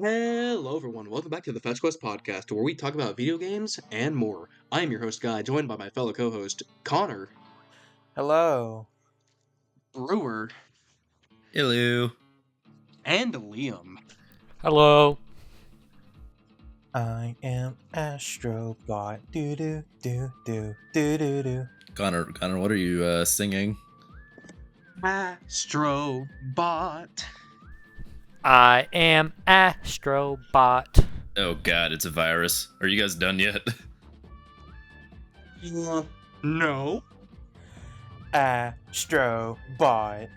Hello, everyone. Welcome back to the Fetch Quest podcast, where we talk about video games and more. I am your host, Guy, joined by my fellow co-host, Connor, Hello. Brewer, Hello. and Liam. Hello. I am Astro Bot. Do do do do do do do. Connor, what are you singing? Astro Bot. I am Astro Bot. Oh god, it's a virus. Are you guys done yet? No. Astro Bot.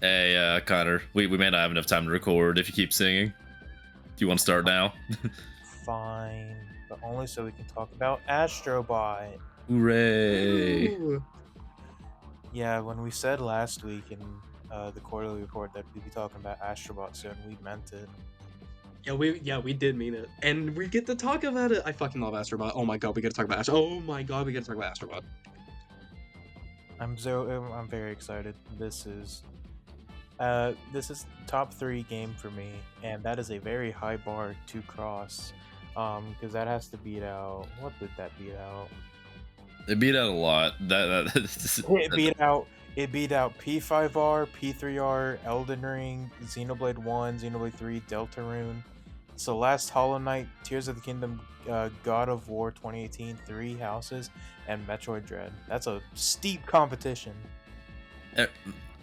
Hey, Connor, we may not have enough time to record if you keep singing. Do you want to start now? Fine, but only so we can talk about Astro Bot. Hooray! Ooh. Yeah, when we said last week in the quarterly report that we'd be talking about Astro Bot soon, we meant it. We did mean it, and we get to talk about it. I fucking love Astro Bot. Oh my god, we gotta talk about Astro. Oh my god, we gotta talk about Astro Bot. I'm very excited. This is top 3 game for me, and that is a very high bar to cross. Because that has to beat out. What did that beat out? It beat out a lot. It beat out P5R, P3R, Elden Ring, Xenoblade 1, Xenoblade 3, Deltarune, Celeste, Hollow Knight, Tears of the Kingdom, God of War 2018, 3 Houses, and Metroid Dread. That's a steep competition.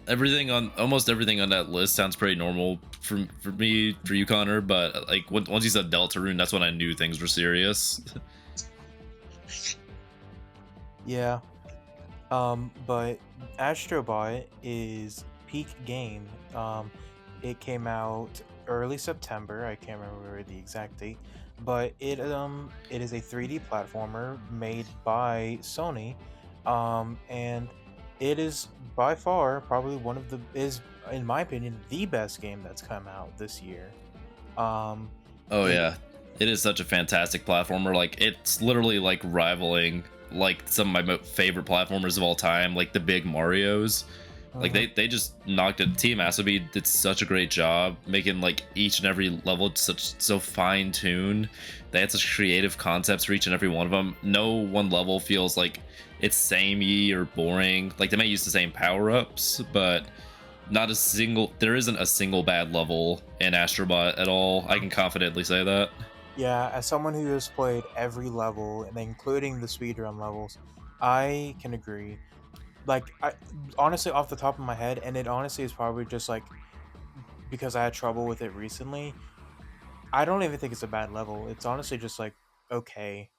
Almost everything on that list sounds pretty normal for me, for you, Connor. But like once you said Deltarune, that's when I knew things were serious. Yeah. But Astro Bot is peak game. It came out early September. I can't remember the exact date, but it is a 3D platformer made by Sony, and it is by far probably in my opinion, the best game that's come out this year. Oh yeah, it is such a fantastic platformer. Like it's literally like rivaling like some of my favorite platformers of all time, like the big Marios. Like they just knocked it. Team Asobi did such a great job making like each and every level so fine tuned. They had such creative concepts for each and every one of them. No one level feels like it's samey or boring. Like they may use the same power ups, but there isn't a single bad level in Astro Bot at all. I can confidently say that. Yeah, as someone who has played every level, and including the speedrun levels, I can agree. Like, honestly, off the top of my head, and it honestly is probably just like because I had trouble with it recently, I don't even think it's a bad level. It's honestly just like okay.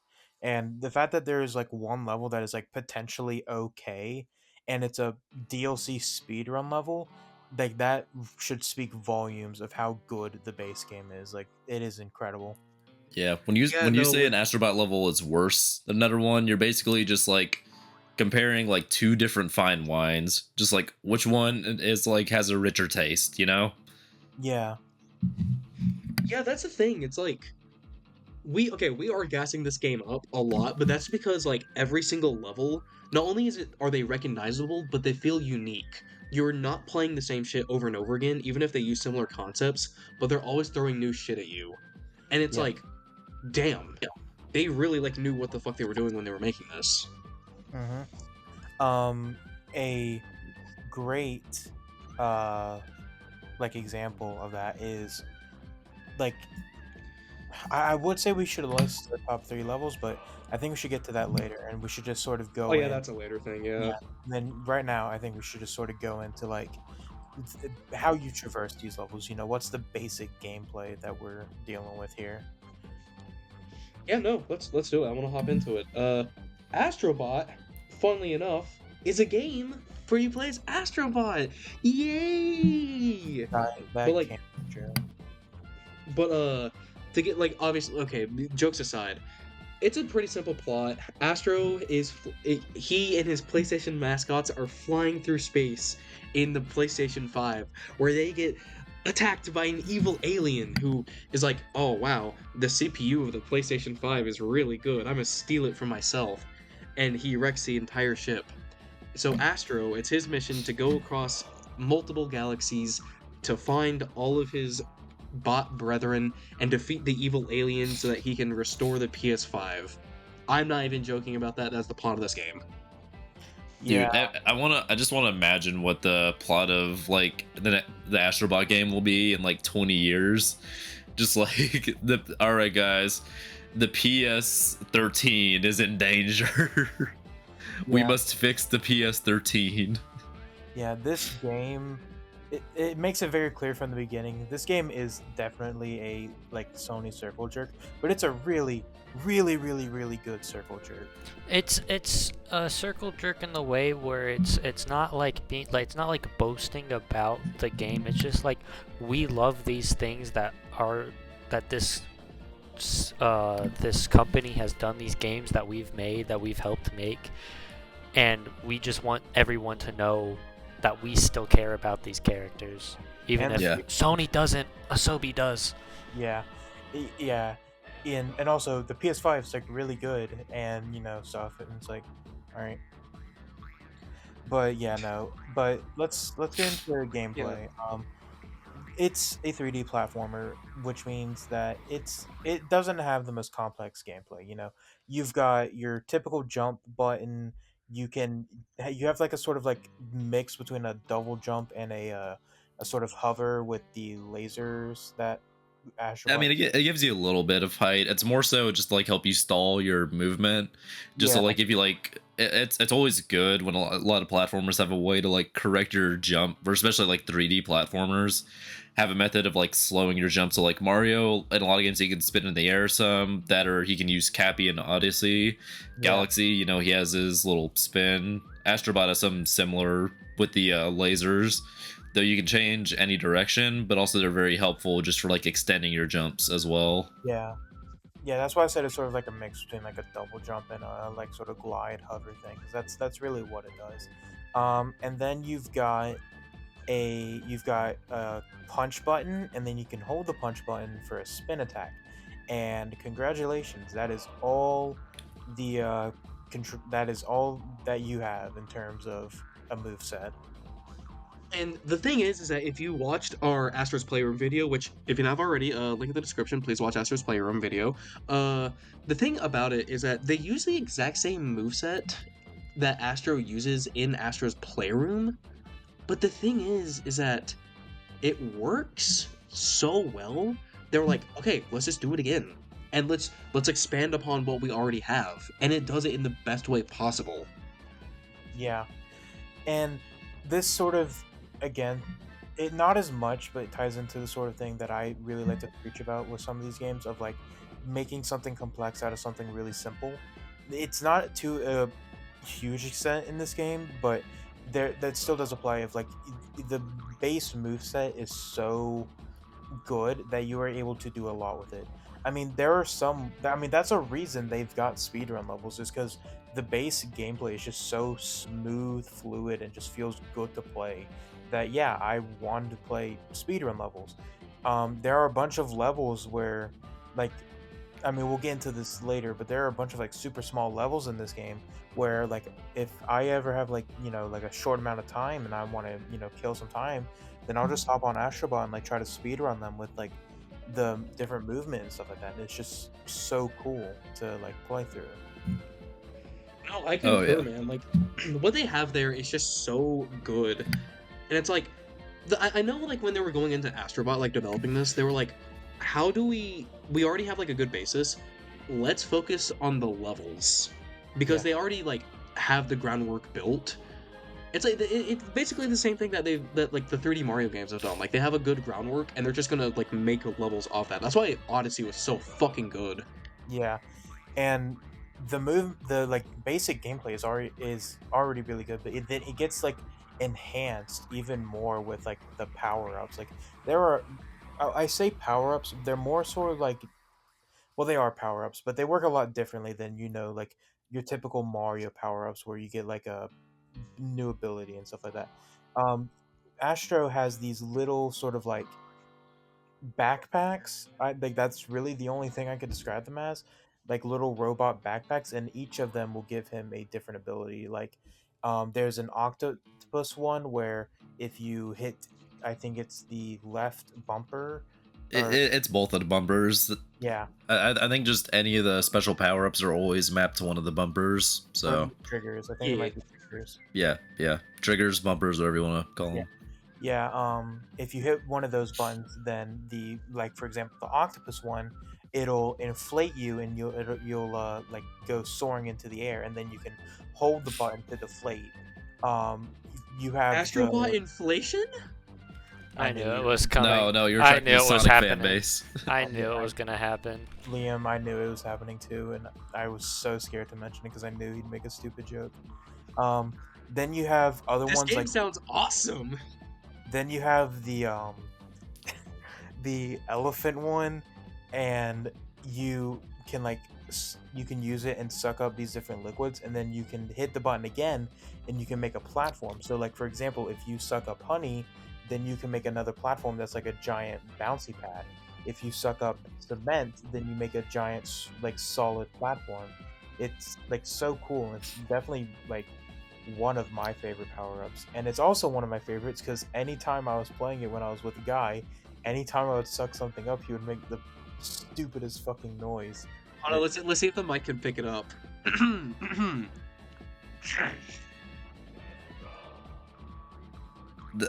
And the fact that there is like one level that is like potentially okay, and it's a DLC speedrun level, like that should speak volumes of how good the base game is. Like, it is incredible. Yeah, when you say an Astro Bot level is worse than another one, you're basically just like comparing like two different fine wines. Just like which one is like has a richer taste, you know? Yeah. Yeah, that's the thing. It's like we are gassing this game up a lot, but that's because like every single level, not only are they recognizable, but they feel unique. You're not playing the same shit over and over again, even if they use similar concepts, but they're always throwing new shit at you. And it's Yeah. like, damn, they really like knew what the fuck they were doing when they were making this. A great like example of that is like I would say we should list the top 3 levels, but I think we should get to that later, and we should just sort of go Oh yeah, in. that's a later thing, Yeah. yeah. And then right now, I think we should just sort of go into like how you traverse these levels. You know, what's the basic gameplay that we're dealing with here? Yeah, no, let's do it. I want to hop into it. Astro Bot, funnily enough, is a game where you play as Astro Bot. Yay! That But, like- can't be true. But to get like obviously, okay, jokes aside, it's a pretty simple plot. Astro he and his PlayStation mascots are flying through space in the PlayStation 5, where they get attacked by an evil alien who is like, oh wow, the CPU of the PlayStation 5 is really good. I'm gonna steal it for myself. And he wrecks the entire ship. So Astro, it's his mission to go across multiple galaxies to find all of his bot brethren and defeat the evil alien so that he can restore the PS5. I'm not even joking about that. That's the plot of this game. Dude, Yeah, I just want to imagine what the plot of like the Astro Bot game will be in like 20 years. Just like all right, guys, the PS13 is in danger. We yeah, must fix the PS13. yeah. This game, it makes it very clear from the beginning. This game is definitely a like Sony circle jerk, but it's a really, really, really, really good circle jerk. It's a circle jerk in the way where it's not like being like it's not like boasting about the game. It's just like we love these things that this company has done, these games that we've made, that we've helped make, and we just want everyone to know that we still care about these characters, even And if Yeah. Sony doesn't. Asobi does. Yeah, yeah, and also the PS5 is like really good, and stuff, and it's like, all right, but yeah, no, but let's get into the Yeah. gameplay. It's a 3D platformer, which means that it doesn't have the most complex gameplay. You've got your typical jump button. You have like a sort of like mix between a double jump and a sort of hover with the lasers that I Astro. mean, it gives you a little bit of height. It's more so just to, like, help you stall your movement. Just Yeah, so like if you like, it's always good when a lot of platformers have a way to like correct your jump, or especially like 3D platformers have a method of like slowing your jump. So like Mario in a lot of games he can spin in the air some that, or he can use Cappy in Odyssey. yeah, Galaxy, he has his little spin. Astrobot has something similar with the lasers, though you can change any direction, but also they're very helpful just for like extending your jumps as well. yeah, yeah. That's why I said it's sort of like a mix between like a double jump and a like sort of glide hover thing, because that's really what it does. And then you've got a punch button, and then you can hold the punch button for a spin attack. And congratulations, that is all that is all that you have in terms of a move set. And the thing is that if you watched our Astro's Playroom video, which if you have already, link in the description, please watch Astro's Playroom video. The thing about it is that they use the exact same moveset that Astro uses in Astro's Playroom, but the thing is that it works so well. They were like, okay, let's just do it again, and let's expand upon what we already have, and it does it in the best way possible. Yeah, and this sort of, again, it not as much, but it ties into the sort of thing that I really like to preach about with some of these games, of like making something complex out of something really simple. It's not to a huge extent in this game, but there that still does apply. Of like the base moveset is so good that you are able to do a lot with it. I mean, there are some. I mean, that's a reason they've got speedrun levels, is because the base gameplay is just so smooth, fluid, and just feels good to play. That yeah, I wanted to play speedrun levels. There are a bunch of levels where, like, I mean, we'll get into this later, but there are a bunch of like super small levels in this game where, like, if I ever have like like a short amount of time and I want to kill some time, then I'll just hop on Astrobot and like try to speed run them with like the different movement and stuff like that. And it's just so cool to like play through. No, I Oh concur, yeah. man. Like, what they have there is just so good, and it's like, I know, like, when they were going into Astrobot, like developing this, they were like, how do we already have like a good basis? Let's focus on the levels, because Yeah. they already like have the groundwork built. It's like it's basically the same thing that like the 3D Mario games have done. Like, they have a good groundwork, and they're just gonna like make levels off that. That's why Odyssey was so fucking good. Yeah, and the like basic gameplay is already really good, but then it gets like enhanced even more with like the power ups. Like there are, I say power ups, they're more sort of like, well, they are power ups, but they work a lot differently than like your typical Mario power ups where you get like a new ability and stuff like that. Um, Astro has these little sort of like backpacks. I think that's really the only thing I could describe them as, like little robot backpacks, and each of them will give him a different ability. Like, there's an octopus one where if you hit, I think it's the left bumper, It's both of the bumpers. Yeah. I think just any of the special power-ups are always mapped to one of the bumpers. So Triggers. I think it might be triggers. yeah, triggers, bumpers, whatever you want to call them. Yeah. If you hit one of those buttons, then for example, the octopus one, it'll inflate you, and you'll like go soaring into the air, and then you can hold the button to deflate. You have Astro Bot inflation? I knew it was coming. No, you're I talking knew to it was Sonic happening. fan base. I knew it was gonna happen. Liam, I knew it was happening too, and I was so scared to mention it because I knew he'd make a stupid joke. Then you have other This ones game like. sounds awesome. Then you have the the elephant one, and you can you can use it and suck up these different liquids, and then you can hit the button again, and you can make a platform. So like for example, if you suck up honey, then you can make another platform that's like a giant bouncy pad. If you suck up cement, then you make a giant like solid platform. It's like so cool, and it's definitely like one of my favorite power-ups, and it's also one of my favorites because anytime I was playing it when I was with a guy, anytime I would suck something up, he would make the stupidest fucking noise. Hold on, let's see if the mic can pick it up.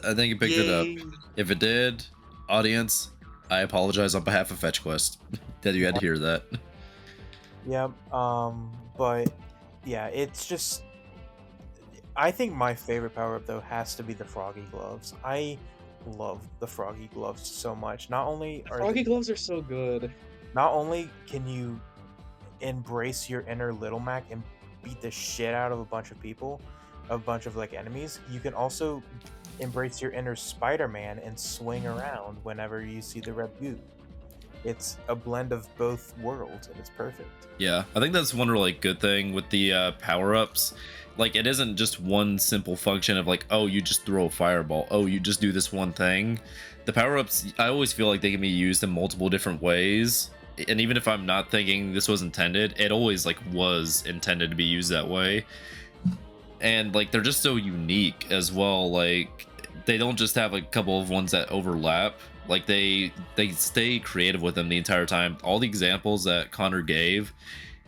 I think it picked it up. If it did, audience, I apologize on behalf of Fetch Quest that you had to hear that. Yep. But yeah, it's just. I think my favorite power-up though has to be the froggy gloves. I love the froggy gloves so much. Not only are Froggy gloves are so good. Not only can you embrace your inner Little Mac and beat the shit out of a bunch of people, a bunch of like enemies, you can also embrace your inner Spider-Man and swing around whenever you see the red goo. It's a blend of both worlds, and it's perfect. Yeah, I think that's one really good thing with the power-ups. Like, it isn't just one simple function of like, oh, you just throw a fireball, oh, you just do this one thing. The power-ups, I always feel like they can be used in multiple different ways, and even if I'm not thinking this was intended, it always like was intended to be used that way. And like, they're just so unique as well. Like, they don't just have a couple of ones that overlap. Like, they stay creative with them the entire time. All the examples that Connor gave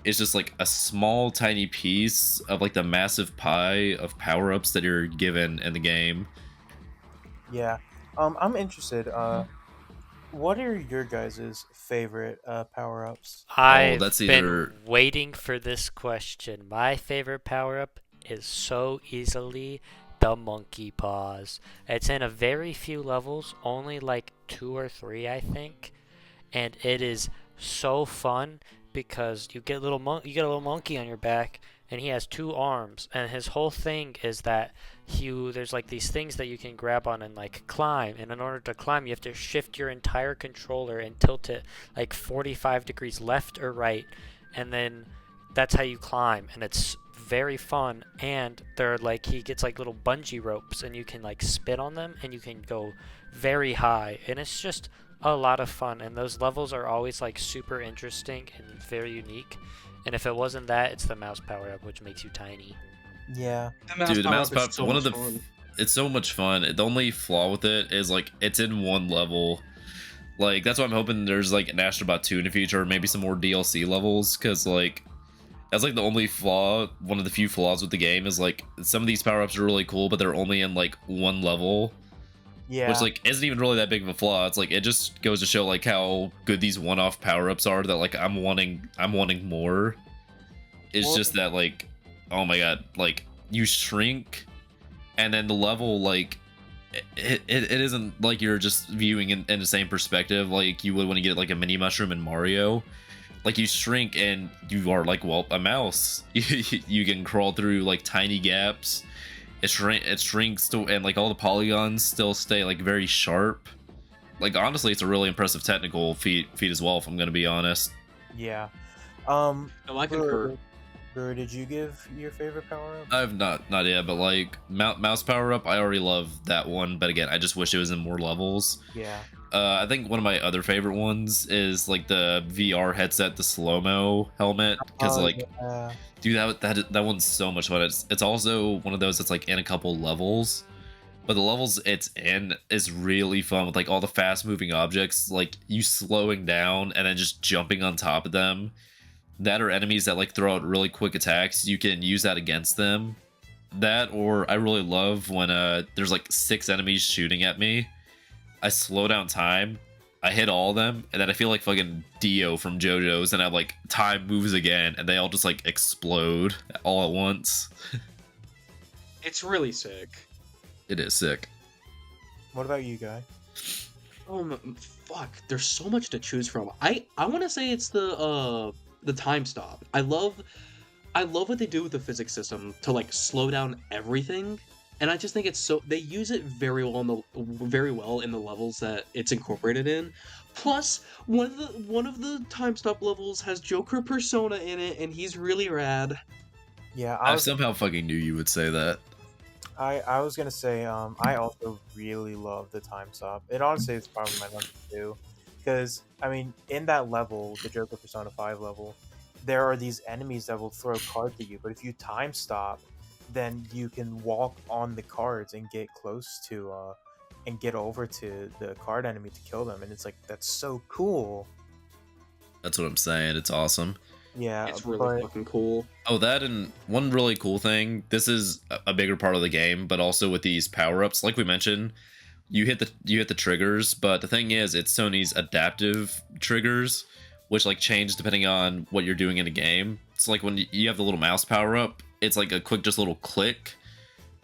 is just like a small tiny piece of like the massive pie of power-ups that you're given in the game. Yeah. I'm interested. What are your guys' favorite power-ups? I've that's been either- waiting for this question. My favorite power-up is so easily the monkey paws. It's in a very few levels, only like 2 or 3, I think, and it is so fun because you get a little monkey on your back, and he has 2 arms, and his whole thing is that there's like these things that you can grab on and like climb, and in order to climb you have to shift your entire controller and tilt it like 45 degrees left or right, and then that's how you climb, and it's very fun. And they're like, he gets like little bungee ropes, and you can like spin on them, and you can go very high, and it's just a lot of fun. And those levels are always like super interesting and very unique. And if it wasn't that, it's the mouse power up, which makes you tiny. Yeah. Dude, the mouse power-up power, is so one of much the fun. it's so much fun. The only flaw with it is like it's in one level. Like, that's why I'm hoping there's like an Astro Bot 2 in the future, or maybe some more DLC levels, because like that's like the only flaw, one of the few flaws with the game is like some of these power-ups are really cool, but they're only in like one level. Yeah. Which like isn't even really that big of a flaw. It's like, it just goes to show like how good these one-off power-ups are, that like I'm wanting more. It's just that like, oh my god, like you shrink, and then the level, like it isn't like you're just viewing in the same perspective like you would when you get like a mini mushroom in Mario. Like, you shrink and you are like, well, a mouse. You can crawl through like tiny gaps. It shrinks to, and like all the polygons still stay like very sharp. Like, honestly, it's a really impressive technical feat as well, if I'm gonna be honest. Yeah. No, I concur. Brewer, did you give your favorite power-up? I've not yet, but like mouse power up, I already love that one. But again, I just wish it was in more levels. Yeah. I think one of my other favorite ones is like the VR headset, the slow-mo helmet, because like, dude, that one's so much fun. It's also one of those that's like in a couple levels, But the levels it's in is really fun with like all the fast moving objects, like you slowing down and then just jumping on top of them. That are enemies that like throw out really quick attacks. You can use that against them. That, or I really love when there's like 6 enemies shooting at me. I slow down time, I hit all of them, and then I feel like fucking Dio from JoJo's, and I like time moves again, and they all just like explode all at once. It's really sick. It is sick. What about you, Guy? Fuck. There's so much to choose from. I want to say it's the time stop. I love what they do with the physics system to like slow down everything, and I just think it's so they use it very well in the levels that it's incorporated in. Plus, one of the time stop levels has Joker Persona in it, and he's really rad. Yeah, I somehow fucking knew you would say that. I was gonna say I also really love the time stop. It honestly is probably my number 2, because I mean in that level, the Joker Persona 5 level, there are these enemies that will throw cards at you, but if you time stop, then you can walk on the cards and get close to and get over to the card enemy to kill them, and it's like that's so cool. That's what I'm saying. It's awesome. Yeah, It's really fucking cool. Oh, that, and one really cool thing, this is a bigger part of the game, but also with these power-ups, like we mentioned, you hit the triggers, but the thing is, it's Sony's adaptive triggers, which like change depending on what you're doing in a game. It's like when you have the little mouse power-up, it's like a quick just little click.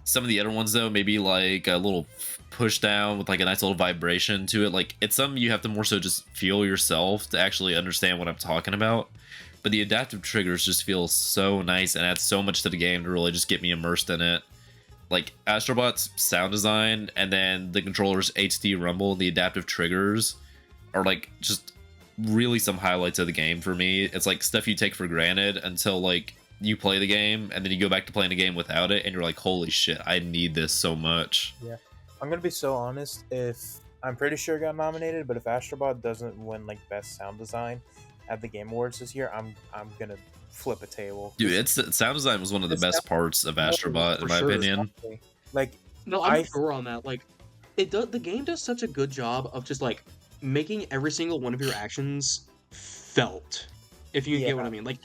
Some of the other ones though, maybe like a little push down with like a nice little vibration to it. Like it's something you have to more so just feel yourself to actually understand what I'm talking about. But the adaptive triggers just feel so nice and add so much to the game to really just get me immersed in it. Like Astro Bot's sound design and then the controller's HD rumble and the adaptive triggers are like just really some highlights of the game for me. It's like stuff you take for granted until like you play the game and then you go back to playing a game without it and you're like, holy shit, I need this so much. Yeah, I'm gonna be so honest. If I'm pretty sure it got nominated, but if Astro Bot doesn't win like best sound design at the Game Awards this year, I'm gonna flip a table. Dude, it's sound design was one of the best parts of Astro Bot in my opinion. Like, no, I'm sure on that. Like, the game does such a good job of just like making every single one of your actions felt. If you get what I mean, like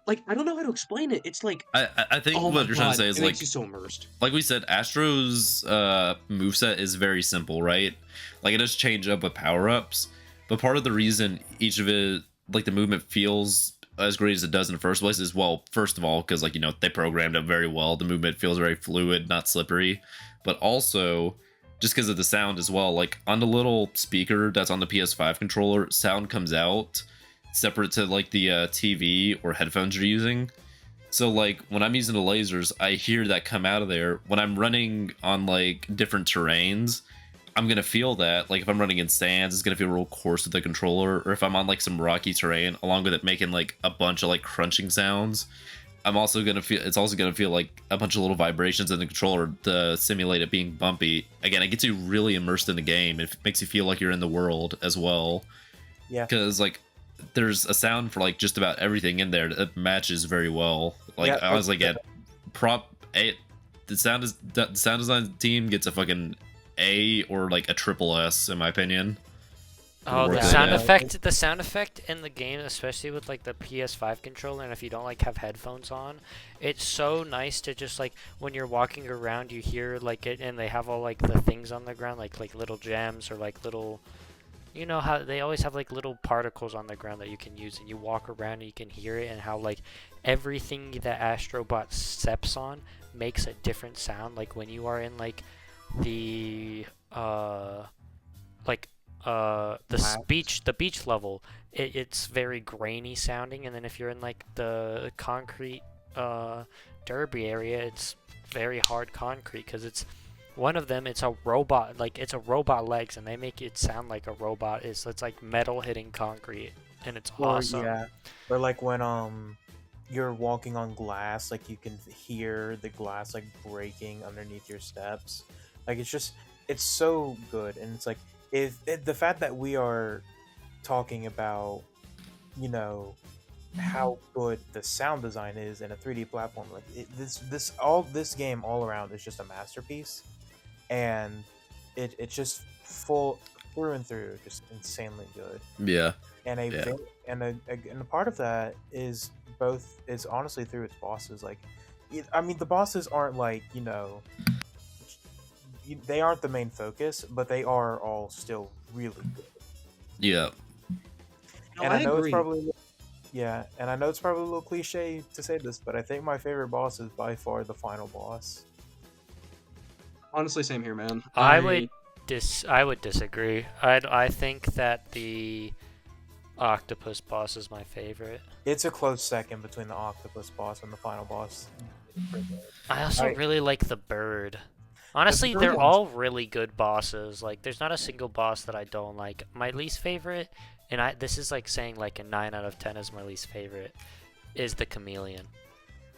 I don't know how to explain it. It's like I think what you're trying to say is it like makes you so immersed. Like we said, Astro's moveset is very simple, right? Like it does change up with power-ups, but part of the reason each of it, like the movement feels as great as it does in the first place is, well, first of all, because like, you know, they programmed it very well. The movement feels very fluid, not slippery, but also just because of the sound as well. Like on the little speaker that's on the PS5 controller, sound comes out separate to like the TV or headphones you're using. So like when I'm using the lasers, I hear that come out of there. When I'm running on like different terrains, I'm gonna feel that. Like if I'm running in sands, it's gonna feel real coarse with the controller. Or if I'm on like some rocky terrain, along with it making like a bunch of like crunching sounds, I'm also gonna feel. It's also gonna feel like a bunch of little vibrations in the controller to simulate it being bumpy. Again, it gets you really immersed in the game. It makes you feel like you're in the world as well. Yeah. Because like there's a sound for like just about everything in there that matches very well. Like Yeah, I was like, at prop A, the sound design team gets a fucking A or like a triple S in my opinion. Oh, the Worth it, sound yeah. effect in the game, especially with like the PS5 controller, and if you don't like have headphones on, it's so nice to just like when you're walking around, you hear like it, and they have all like the things on the ground, like little gems or like little, you know how they always have like little particles on the ground that you can use, and you walk around and you can hear it, and how like everything that Astro Bot steps on makes a different sound. Like when you are in like the the beach level, it's very grainy sounding, and then if you're in like the concrete derby area, it's very hard concrete, because it's one of them, it's a robot, like it's a robot legs, and they make it sound like a robot is. It's like metal hitting concrete, and it's awesome. Yeah, or like when you're walking on glass, like you can hear the glass like breaking underneath your steps. Like it's so good, and it's like the fact that we are talking about, you know, how good the sound design is in a 3D platform, like this game all around is just a masterpiece. and it's just full through and through, just insanely good. Yeah. And a Yeah. and a part of that is honestly through its bosses. Like, I mean, the bosses aren't like, they aren't the main focus, but they are all still really good. Yeah. No, And I I know agree. it's probably and I know it's probably a little cliche to say this, but I think my favorite boss is by far the final boss. Honestly, same here, man. I would disagree. I think that the octopus boss is my favorite. It's a close second between the octopus boss and the final boss. I also really like the bird. Honestly, bird they're one's- all really good bosses. Like, there's not a single boss that I don't like. My least favorite, and this is like saying like a 9 out of 10 is my least favorite, is the chameleon.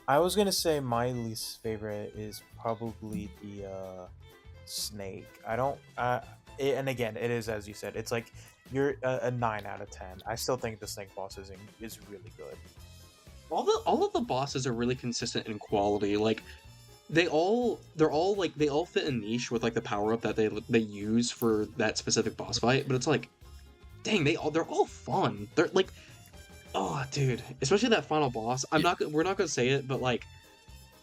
I was gonna say my least favorite is probably the snake. I don't. And again, it is as you said. It's like you're a 9 out of 10. I still think the snake boss is really good. All of the bosses are really consistent in quality. Like they all fit a niche with like the power up that they use for that specific boss fight. But it's like, dang, they're all fun. They're like, oh, dude, especially that final boss. We're not gonna say it, but like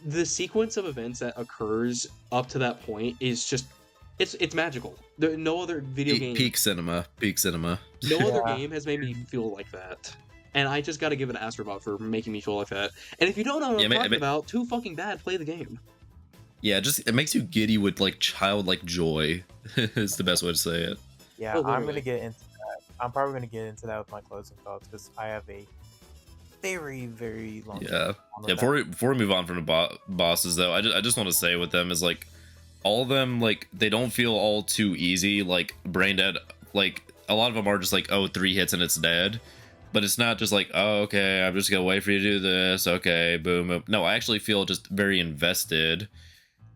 the sequence of events that occurs up to that point is just it's magical. No other video game, Peak cinema. no other Yeah. game has made me feel like that. And I just got to give it to Astro Bot for making me feel like that. And if you don't know what I'm talking about, too fucking bad, play the game. Yeah, it makes you giddy with like childlike joy. Is the best way to say it. Yeah, Oh, I'm literally. gonna get into that. I'm probably gonna get into that with my closing thoughts because I have a very, very long. Yeah. on Yeah, that. before we move on from the bosses, though, I just want to say with them is like all of them, like they don't feel all too easy. Like brain dead, like a lot of them are just like, oh, 3 hits and it's dead. But it's not just like, oh, okay, I'm just gonna wait for you to do this. Okay, boom, boom. No, I actually feel just very invested.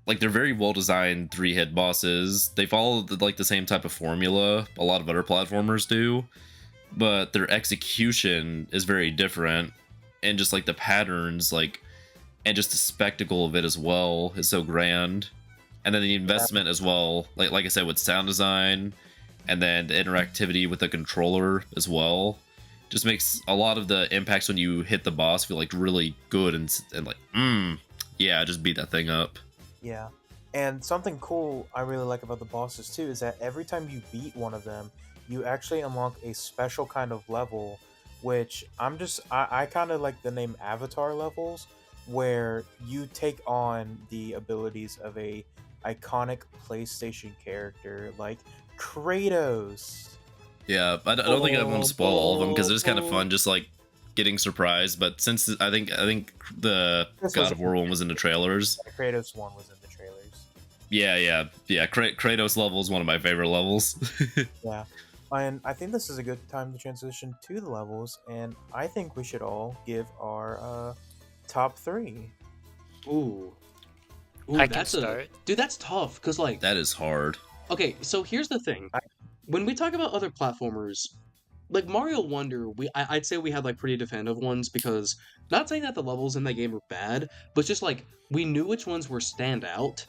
Like they're very well designed 3-hit bosses. They follow the same type of formula a lot of other platformers do, but their execution is very different, and just like the patterns, like, and just the spectacle of it as well is so grand. And then the investment as well, like I said, with sound design, and then the interactivity with the controller as well, just makes a lot of the impacts when you hit the boss feel like really good and like, yeah, just beat that thing up. Yeah. And something cool I really like about the bosses too is that every time you beat one of them, you actually unlock a special kind of level, which I kind of like the name Avatar levels, where you take on the abilities of a iconic PlayStation character like Kratos. Yeah, I don't think I want to spoil all of them because it's kind of fun, just like getting surprised. But since I think the God of War one was in the trailers. The Kratos one was in the trailers. Yeah. Kratos level is one of my favorite levels. Yeah. And I think this is a good time to transition to the levels, and I think we should all give our top 3. Ooh, I can that's start. dude. That's tough because like, That is hard. okay, so here's the thing. When we talk about other platformers, like Mario Wonder, I'd say we had like pretty definitive ones because not saying that the levels in that game were bad, but just like we knew which ones were standout.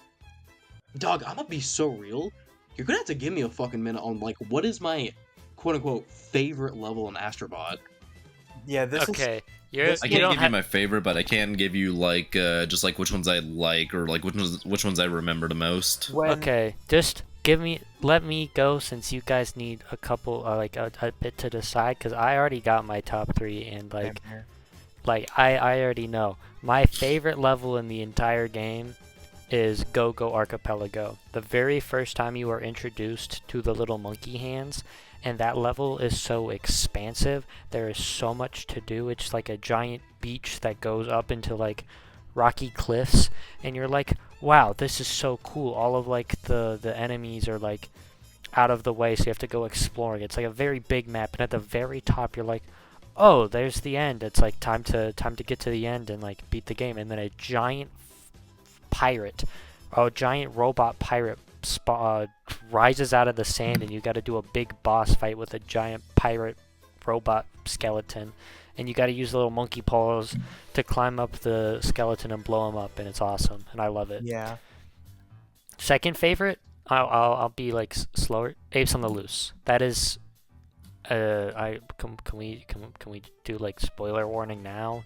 Dog, I'm gonna be so real. You're gonna have to give me a fucking minute on like what is my quote unquote favorite level in Astro Bot. Yeah, this is Okay, I you can't don't give you have. my favorite, but I can give you like just like which ones I like or like which ones I remember the most. when Okay, just let me go since you guys need a couple, like a bit to decide, because I already got my top 3 and like I already know my favorite level in the entire game is Go Archipelago. The very first time you are introduced to the little monkey hands, and that level is so expansive. There is so much to do. It's like a giant beach that goes up into like rocky cliffs, and you're like, wow, this is so cool. All of like the enemies are like out of the way, so you have to go exploring. It's like a very big map, and at the very top you're like, oh, there's the end. It's like time to get to the end and like beat the game. And then a giant giant robot pirate rises out of the sand, and you got to do a big boss fight with a giant pirate robot skeleton, and you got to use little monkey paws to climb up the skeleton and blow him up, and it's awesome, and I love it. Yeah. Second favorite, I'll be like slower. Apes on the Loose. That is. Can we do like spoiler warning now?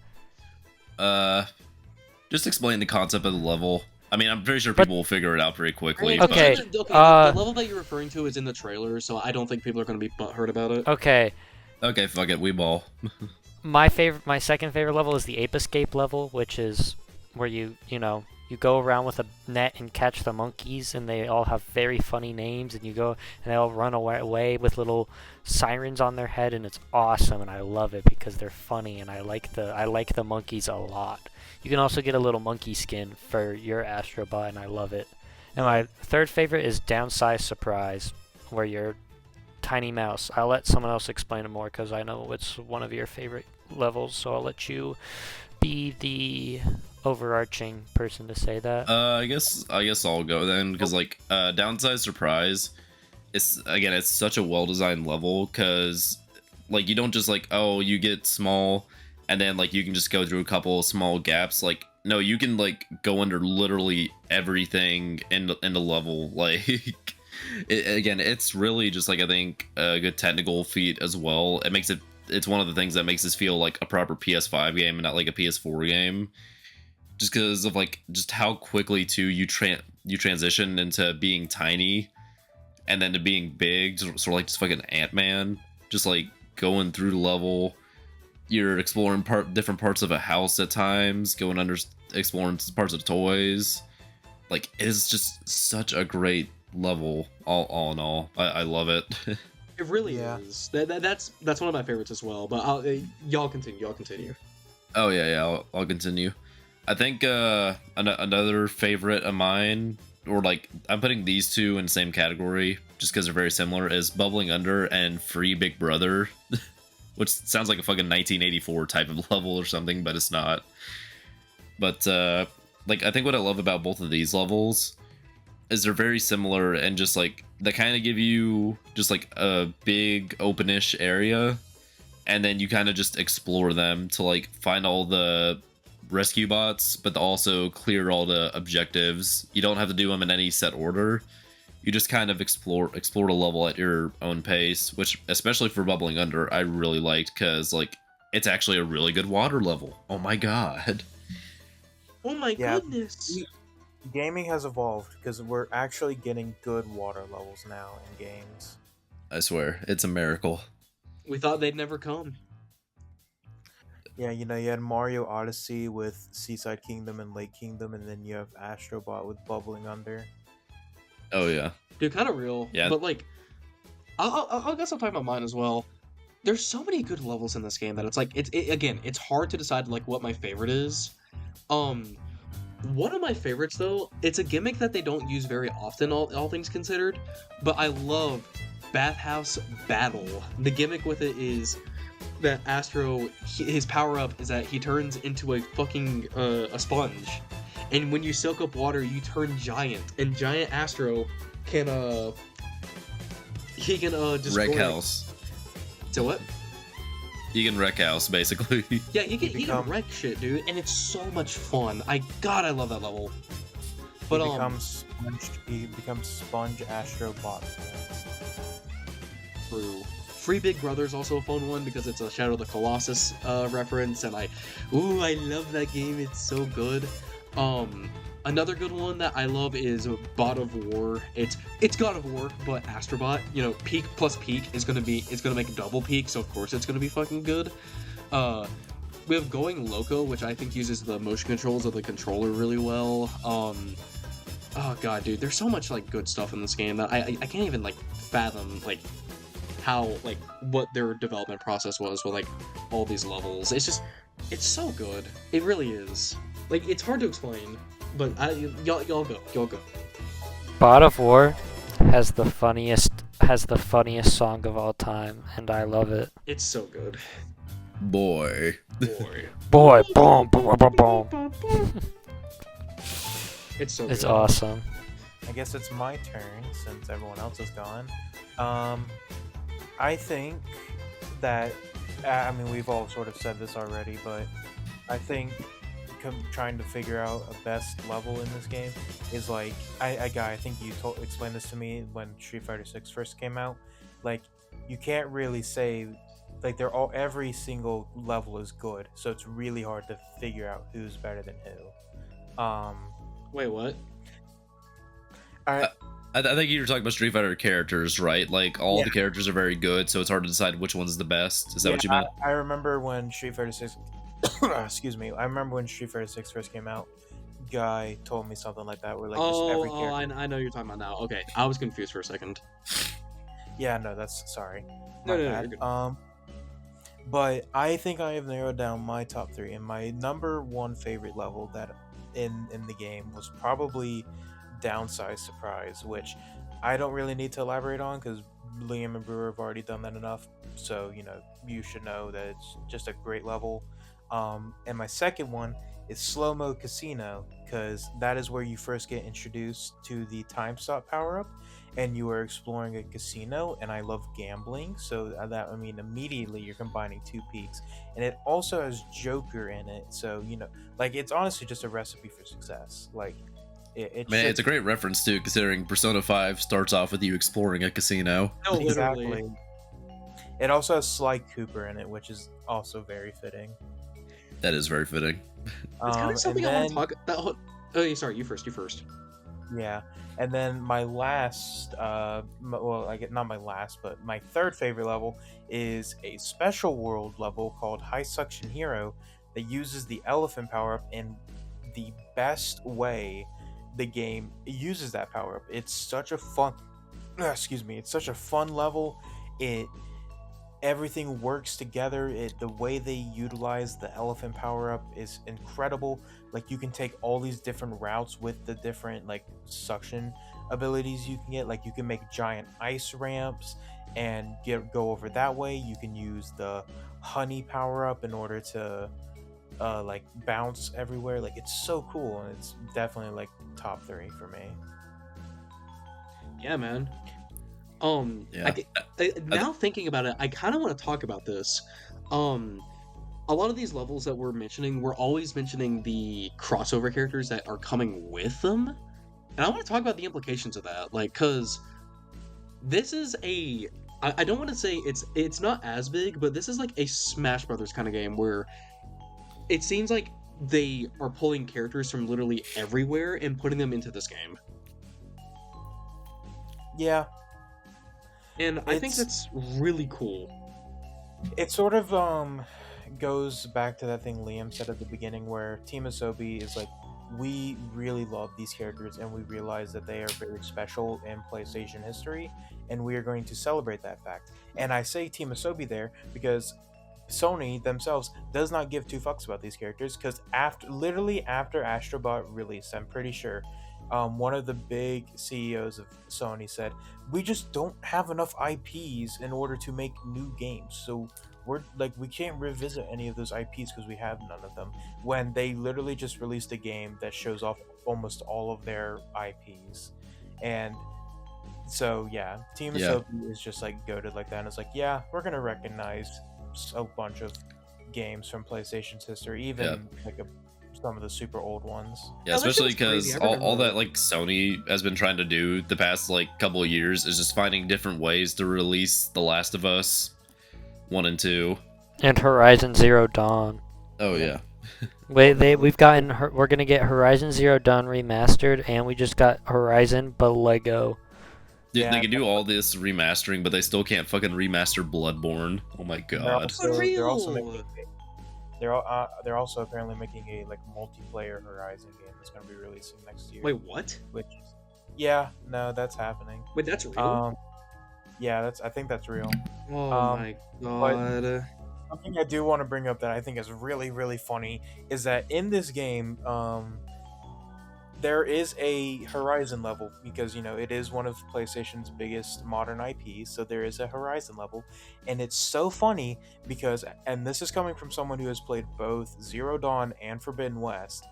Just explain the concept of the level. I mean, I'm pretty sure But- people will figure it out pretty quickly. Okay, The level that you're referring to is in the trailer, so I don't think people are going to be butthurt about it. Okay. Okay, fuck it, we ball. My second favorite level is the Ape Escape level, which is where you go around with a net and catch the monkeys, and they all have very funny names, and you go and they all run away with little sirens on their head, and it's awesome, and I love it because they're funny, and I like the monkeys a lot. You can also get a little monkey skin for your Astro Bot, and I love it. And my third favorite is Downsize Surprise, where you're Tiny Mouse. I'll let someone else explain it more because I know it's one of your favorite levels, so I'll let you be the overarching person to say that. I guess I'll go then, because like Downside Surprise, it's such a well-designed level, because like you don't just like, oh, you get small and then like you can just go through a couple of small gaps. Like, no, you can like go under literally everything in the level. Like it's really just like, I think, a good technical feat as well. It's one of the things that makes this feel like a proper PS5 game and not like a PS4 game, just because of like just how quickly too you transition into being tiny and then to being big, sort of like just fucking Ant-Man, just like going through the level. You're exploring different parts of a house at times, exploring parts of toys. Like, it's just such a great level, all in all. I love it. It really is. That's one of my favorites as well. But y'all continue. Oh yeah, I'll continue. I think another favorite of mine, or like I'm putting these two in the same category just because they're very similar, is Bubbling Under and Free Big Brother. Which sounds like a fucking 1984 type of level or something, but it's not. But like, I think what I love about both of these levels is they're very similar, and just like they kind of give you just like a big openish area, and then you kind of just explore them to like find all the rescue bots, but also clear all the objectives. You don't have to do them in any set order. You just kind of explore the level at your own pace, which, especially for Bubbling Under, I really liked, because like it's actually a really good water level. Oh my god. Oh my goodness. Gaming has evolved, because we're actually getting good water levels now in games. I swear, it's a miracle. We thought they'd never come. Yeah, you had Mario Odyssey with Seaside Kingdom and Lake Kingdom, and then you have Astro Bot with Bubbling Under. Oh yeah, dude, kind of real. Yeah, but like, I guess I'll talk about mine as well. There's so many good levels in this game that it's like it's hard to decide like what my favorite is. One of my favorites though, it's a gimmick that they don't use very often, all things considered, but I love Bathhouse Battle. The gimmick with it is that Astro, his power up is that he turns into a fucking a sponge. And when you soak up water, you turn giant. And giant Astro can he can destroy... wreck house. So what? You can wreck house, basically. Yeah, he can wreck shit, dude, and it's so much fun. I love that level. But he becomes Sponge Astro Bot. True. Free Big Brother is also a fun one because it's a Shadow of the Colossus reference, and I love that game. It's so good. Another good one that I love is Bot of War. It's God of War, but Astrobot. Peak plus peak is gonna make double peak, so of course it's gonna be fucking good. We have Going Loco, which I think uses the motion controls of the controller really well. Oh god, dude, there's so much like good stuff in this game that I can't even like fathom like how like what their development process was with like all these levels. It's so good. It really is. Like, it's hard to explain, but y'all go. God of War has the funniest song of all time, and I love it. It's so good. Boy, boom, boom, boom, boom. It's so. It's good. awesome. I guess it's my turn since everyone else is gone. I think that, I mean, we've all sort of said this already, but I think trying to figure out a best level in this game is like I think you explained this to me when Street Fighter 6 first came out. Like you can't really say like every single level is good, so it's really hard to figure out who's better than who. Wait, what? I think you're talking about Street Fighter characters, right? Like all the characters are very good, so it's hard to decide which one's the best. Is that what you meant? I remember when Street Fighter 6 excuse me. I remember when Street Fighter 6 first came out. Guy told me something like that where like just every character... I know you're talking about now. Okay, I was confused for a second. Yeah, no, that's sorry. No, you're good. But I think I have narrowed down my top 3, and my number 1 favorite level that in the game was probably Downside Surprise, which I don't really need to elaborate on because Liam and Brewer have already done that enough. So you should know that it's just a great level. And my second one is Slow Mo Casino, because that is where you first get introduced to the Time Stop power up, and you are exploring a casino. And I love gambling, so that immediately you're combining 2 peaks, and it also has Joker in it. So like it's honestly just a recipe for success. Like it's a great reference too, considering Persona 5 starts off with you exploring a casino. No, exactly. literally. It also has Sly Cooper in it, which is also very fitting. That is very fitting. It's kind of something I want to talk about. Oh, sorry, you first. Yeah, and then my last, not my last, but my third favorite level is a special world level called High Suction Hero that uses the elephant power up in the best way the game uses that power up. It's such a fun, it's such a fun level. Everything works together. The way they utilize the elephant power up is incredible. Like you can take all these different routes with the different like suction abilities you can get. Like you can make giant ice ramps and go over that way. You can use the honey power up in order to like bounce everywhere. Like it's so cool, and it's definitely like top 3 for me. Yeah, man. Yeah. Now thinking about it, I kind of want to talk about this. A lot of these levels that we're mentioning, we're always mentioning the crossover characters that are coming with them, and I want to talk about the implications of that. Like, cause this is I don't want to say it's not as big, but this is like a Smash Brothers kind of game where it seems like they are pulling characters from literally everywhere and putting them into this game. Yeah. And I think that's really cool. It sort of goes back to that thing Liam said at the beginning, where Team Asobi is like, we really love these characters and we realize that they are very special in PlayStation history, and we are going to celebrate that fact. And I say Team Asobi there because Sony themselves does not give 2 fucks about these characters, because after Astro Bot released, I'm pretty sure one of the big CEOs of Sony said, we just don't have enough IPs in order to make new games, so we can't revisit any of those IPs because we have none of them, when they literally just released a game that shows off almost all of their IPs. And so yeah, Team Asobi is just like goated like that, and it's like, yeah, we're gonna recognize a bunch of games from PlayStation's history, even like some of the super old ones. Yeah, especially because all that like Sony has been trying to do the past like couple of years is just finding different ways to release The Last of Us 1 and 2 and Horizon Zero Dawn. Oh yeah. We're gonna get Horizon Zero Dawn remastered, and we just got Horizon but Lego. Yeah, they can do all this remastering, but they still can't fucking remaster Bloodborne. Oh my god. They're also apparently making a like multiplayer Horizon game that's going to be releasing next year. Wait, what? That's happening. Wait, that's real? Yeah, I think that's real. Oh my god. Something I do want to bring up that I think is really, really funny is that in this game, there is a Horizon level, because it is one of PlayStation's biggest modern IPs, so there is a Horizon level, and it's so funny because, and this is coming from someone who has played both Zero Dawn and Forbidden West,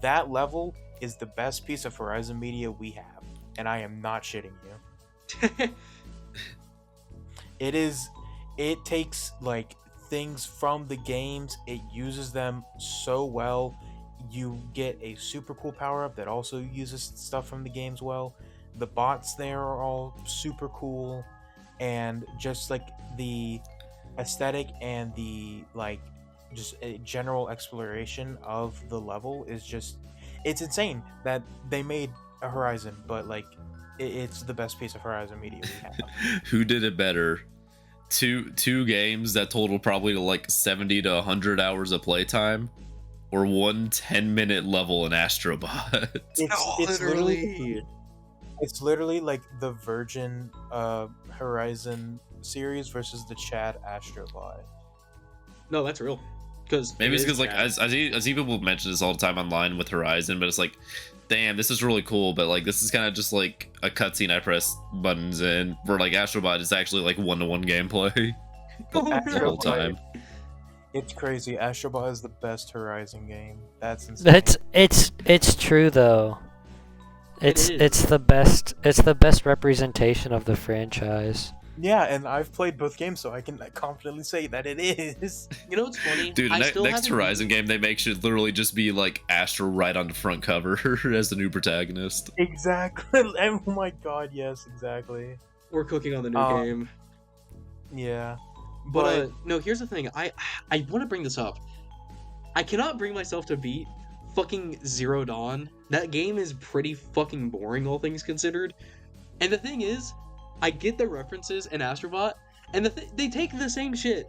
that level is the best piece of Horizon media we have, and I am not shitting you. It takes like things from the games, it uses them so well. you get a super cool power up that also uses stuff from the games well. The bots there are all super cool, and just like the aesthetic and the like just a general exploration of the level is just, it's insane that they made a Horizon, but like it's the best piece of Horizon media we have. Who did it better? Two games that total probably like 70 to 100 hours of playtime, or 1 10-minute level in Astro Bot? It's literally it's literally like the Virgin Horizon series versus the Chad Astro Bot. No, that's real. Because Maybe it's because like I see people mention this all the time online with Horizon, but it's like, damn, this is really cool, but like this is kind of just like a cutscene I press buttons in. Where like Astro Bot is actually like 1-to-1 gameplay the whole time. It's crazy. Astro Bot is the best Horizon game. That's insane. It's true though. It's the best representation of the franchise. Yeah, and I've played both games, so I can confidently say that it is. You know what's funny? Dude, next Horizon game they make should literally just be like Astro right on the front cover as the new protagonist. Exactly. Oh my god, yes, exactly. We're cooking on the new game. Yeah. But no, here's the thing. I want to bring this up. I cannot bring myself to beat fucking Zero Dawn. That game is pretty fucking boring, all things considered. And the thing is, I get the references in Astro Bot, and they take the same shit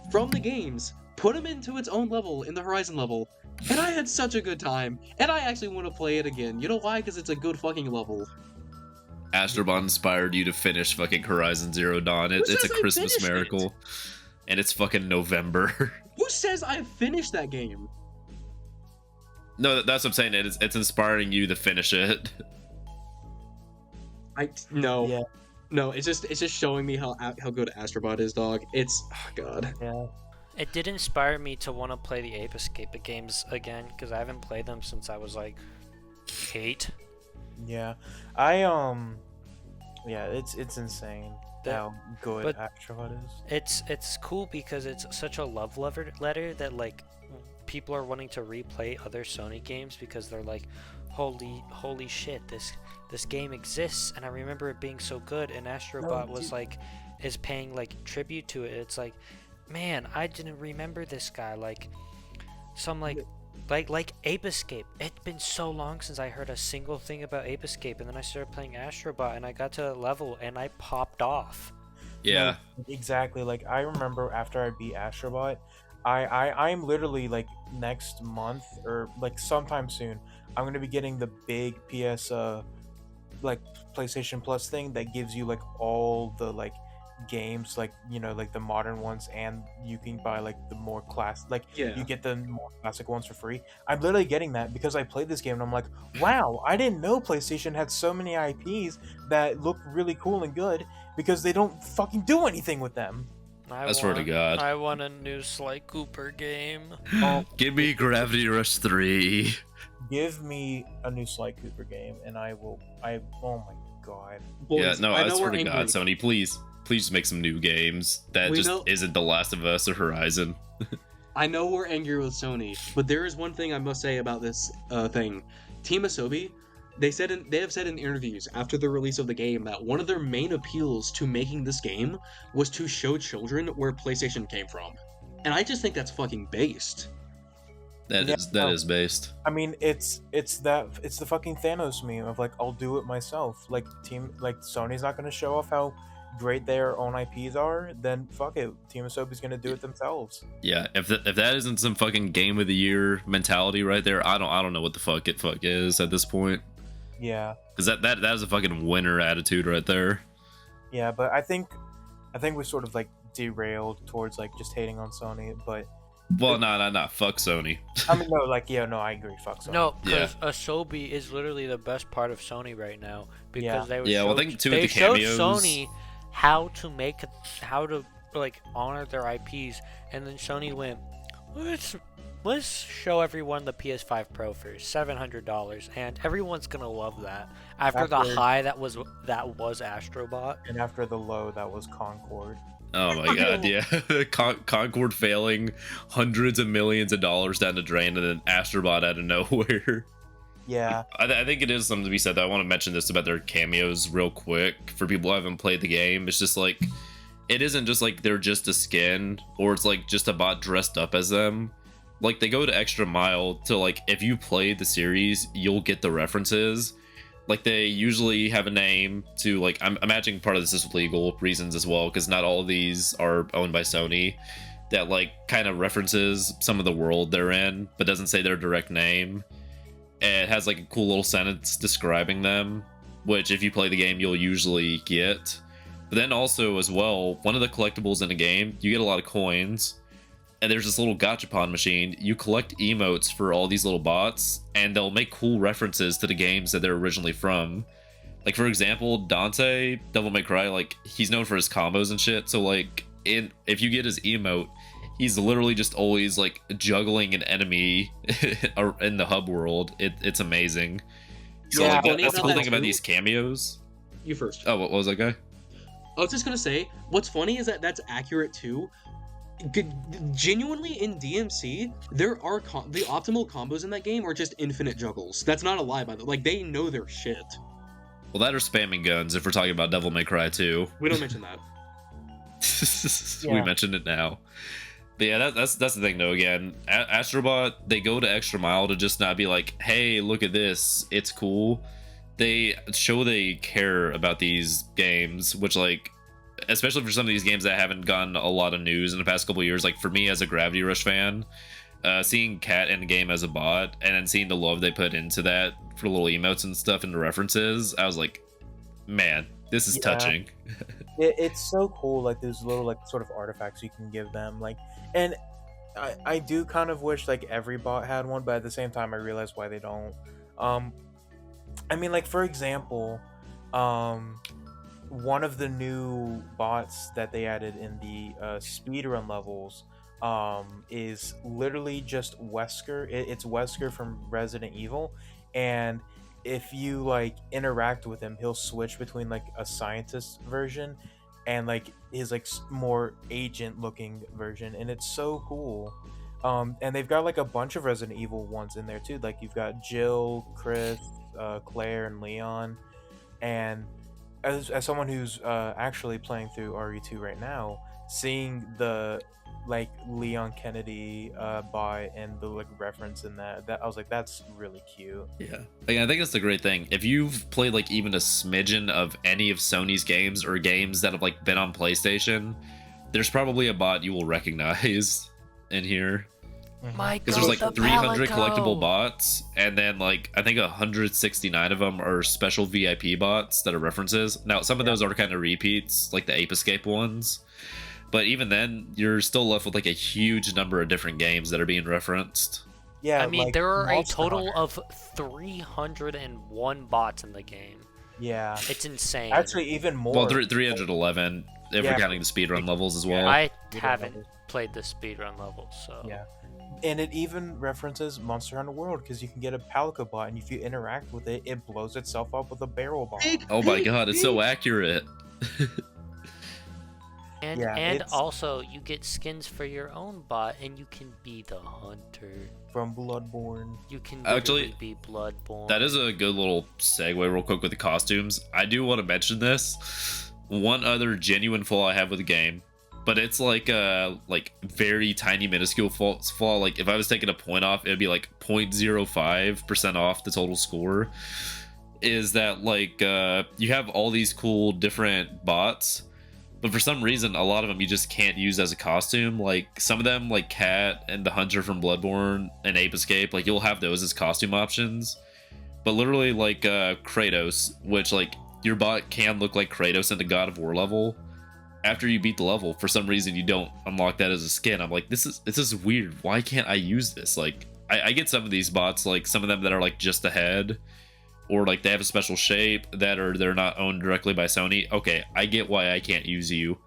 from the games, put them into its own level in the Horizon level, and I had such a good time. And I actually want to play it again. You know why? Because it's a good fucking level. Astro Bot inspired you to finish fucking Horizon Zero Dawn. It's a Christmas miracle. And it's fucking November. Who says I finished that game? No, that's what I'm saying. It's inspiring you to finish it. No. Yeah. No, it's just showing me how good Astro Bot is, dog. It's, oh god. Yeah. It did inspire me to want to play the Ape Escape games again, because I haven't played them since I was like 8. Yeah. Yeah, it's insane how good Astro Bot is. It's cool because it's such a love letter that like people are wanting to replay other Sony games because they're like, holy shit, this game exists and I remember it being so good, and Astro Bot was like is paying like tribute to it. It's like, man, I didn't remember this guy, like some like Ape Escape. It's been so long since I heard a single thing about Ape Escape, and then I started playing Astro Bot and I got to a level and I popped off. Yeah. No, exactly. Like I remember after I beat Astro Bot, I'm literally like next month or like sometime soon, I'm gonna be getting the big PS like PlayStation Plus thing that gives you like all the like games, like, you know, like the modern ones, and you can buy like the more you get the more classic ones for free. I'm literally getting that because I played this game and I'm like, wow, I didn't know PlayStation had so many IPs that look really cool and good, because they don't fucking do anything with them. I swear to God. I want a new Sly Cooper game. Give me Gravity Rush 3. Give me a new Sly Cooper game and oh my god. Boys, Yeah, no, I swear to angry. God, Sony, please just make some new games that isn't The Last of Us or Horizon. I know we're angry with Sony, but there is one thing I must say about this thing. Team Asobi, they have said in interviews after the release of the game that one of their main appeals to making this game was to show children where PlayStation came from. And I just think that's fucking based. That is based. I mean, it's the fucking Thanos meme of like, I'll do it myself. Like Sony's not gonna show off how great their own IPs are, then fuck it, Team Asobi's gonna do it themselves. Yeah, if that isn't some fucking game of the year mentality right there, I don't know what the fuck is at this point. Yeah, because that is a fucking winner attitude right there. Yeah, but I think we sort of like derailed towards like just hating on Sony, but well, no, fuck Sony. I mean, no, like, yeah, no, I agree, fuck Sony. No, because Asobi is literally the best part of Sony right now, because they well, I think they the showed cameos... Sony how to like honor their IPs, and then Sony went, let's show everyone the PS5 Pro for $700, and everyone's gonna love that. After the high that was Astro Bot, and after the low that was Concord. Oh my god, yeah. Concord failing, hundreds of millions of dollars down the drain, and then Astro Bot out of nowhere. Yeah. I think it is something to be said, though. I want to mention this about their cameos real quick for people who haven't played the game. It's just like, it isn't just like they're just a skin, or it's like just a bot dressed up as them. Like, they go to extra mile to, like, if you play the series, you'll get the references. Like, they usually have a name to, like, I'm imagining part of this is for legal reasons as well, because not all of these are owned by Sony, that, like, kind of references some of the world they're in, but doesn't say their direct name. And it has, like, a cool little sentence describing them, which if you play the game, you'll usually get. But then also, as well, one of the collectibles in the game, you get a lot of coins, and there's this little gachapon machine. You collect emotes for all these little bots, and they'll make cool references to the games that they're originally from. Like, for example, Dante, Devil May Cry, like, he's known for his combos and shit, so, like, if you get his emote, he's literally just always, like, juggling an enemy in the hub world. It's amazing. So, Yeah, like, that's the cool that thing about too. these cameos. You first. Oh, what was that guy? I was just gonna say, what's funny is that that's accurate too. Genuinely in DMC, there are the optimal combos in that game are just infinite juggles. That's not a lie, by the way. Like, they know their shit. Well, that are spamming guns if we're talking about Devil May Cry 2. We don't mention that. We Yeah. mentioned it now. But yeah, that's the thing though. Again, Astro Bot, they go to extra mile to just not be like, hey, look at this, it's cool. They show they care about these games, which, like, especially for some of these games that haven't gotten a lot of news in the past couple of years. Like, for me as a Gravity Rush fan, seeing Cat in the game as a bot and then seeing the love they put into that for little emotes and stuff and the references, I was like, man, this is touching. It's so cool, like, those little, like, sort of artifacts you can give them, like, and I do kind of wish, like, every bot had one, but at the same time I realize why they don't. I mean, like, for example, one of the new bots that they added in the speedrun levels is literally just Wesker. It's Wesker from Resident Evil, and if you, like, interact with him, he'll switch between, like, a scientist version and, like, his, like, more agent looking version, and it's so cool. And they've got, like, a bunch of Resident Evil ones in there too. Like, you've got Jill, Chris, Claire, and Leon. And as someone who's actually playing through RE2 right now, seeing the, like, Leon Kennedy bot and the, like, reference in that I was like, that's really cute. Yeah, like, I think that's the great thing. If you've played, like, even a smidgen of any of Sony's games or games that have, like, been on PlayStation, there's probably a bot you will recognize in here. Because there's, like, 300 collectible bots, and then, like, I think 169 of them are special VIP bots that are references. Now, some of those are kind of repeats, like the Ape Escape ones. But even then, you're still left with, like, a huge number of different games that are being referenced. Yeah, I mean, like, there are a Monster total Hunter. of 301 bots in the game. Yeah, It's insane. actually even more. Well, 311, if Yeah. we're counting the speedrun levels as well. I Speedrun haven't levels. played the speedrun levels, so Yeah. And it even references Monster Hunter World, because you can get a Palico bot, and if you interact with it, it blows itself up with a barrel bomb. Oh my god, it's so accurate. And Yeah, and it's- also you get skins for your own bot, and you can be the hunter. From Bloodborne. You can Actually, literally be Bloodborne. That is a good little segue real quick with the costumes. I do want to mention this. One other genuine flaw I have with the game, but it's like very tiny minuscule flaw. Like, if I was taking a point off, it'd be like 0.05% off the total score. Is that, like, you have all these cool different bots, but for some reason a lot of them you just can't use as a costume. Like, some of them, like Cat and the Hunter from Bloodborne and Ape Escape, like, you'll have those as costume options. But literally, like, Kratos, which, like, your bot can look like Kratos in the God of War level. After you beat the level, for some reason you don't unlock that as a skin. I'm like, this is weird. Why can't I use this? Like, I get some of these bots, like some of them that are, like, just a head, or, like, they have a special shape they're not owned directly by Sony. Okay, I get why I can't use you,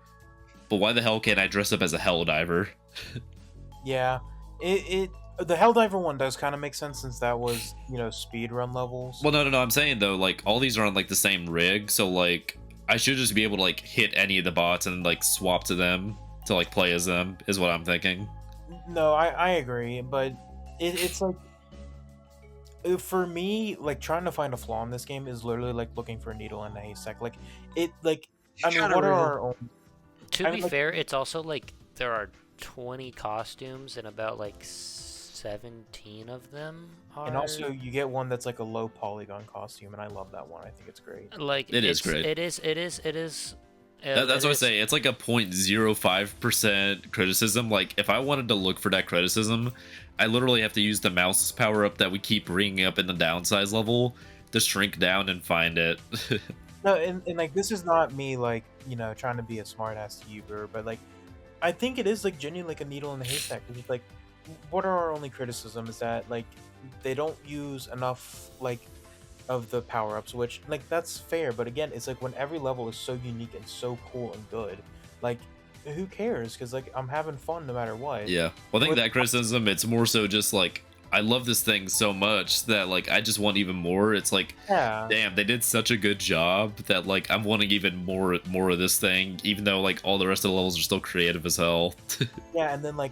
but why the hell can't I dress up as a Helldiver? Yeah, the Helldiver one does kind of make sense, since that was, speedrun levels. Well, no, I'm saying though, like, all these are on, like, the same rig, so, like, I should just be able to like hit any of the bots and like swap to them to like play as them is what I'm thinking. No, I agree, but it's like for me, like trying to find a flaw in this game is literally like looking for a needle in a haystack. Like it, like I mean, Kinda what are real. our own? To I be mean, like, fair, it's also like there are 20 costumes and about like 17 of them are and also you get one that's like a low polygon costume, and I love that one. I think it's great. like It is it's great. It is. That's It what I is. say. It's like a 0.05% criticism. Like if I wanted to look for that criticism, I literally have to use the mouse power up that we keep bringing up in the downsize level to shrink down and find it. No, and like this is not me like trying to be a smart ass YouTuber, but like I think it is like genuinely like a needle in the haystack. It's like what are our only criticism is that like they don't use enough like of the power ups, which like that's fair, but again, it's like when every level is so unique and so cool and good, like who cares? Because like I'm having fun no matter what. Yeah. Well, I think With- that criticism, it's more so just like I love this thing so much that like I just want even more. It's like, Yeah. damn, they did such a good job that like I'm wanting even more of this thing, even though like all the rest of the levels are still creative as hell. Yeah, and then like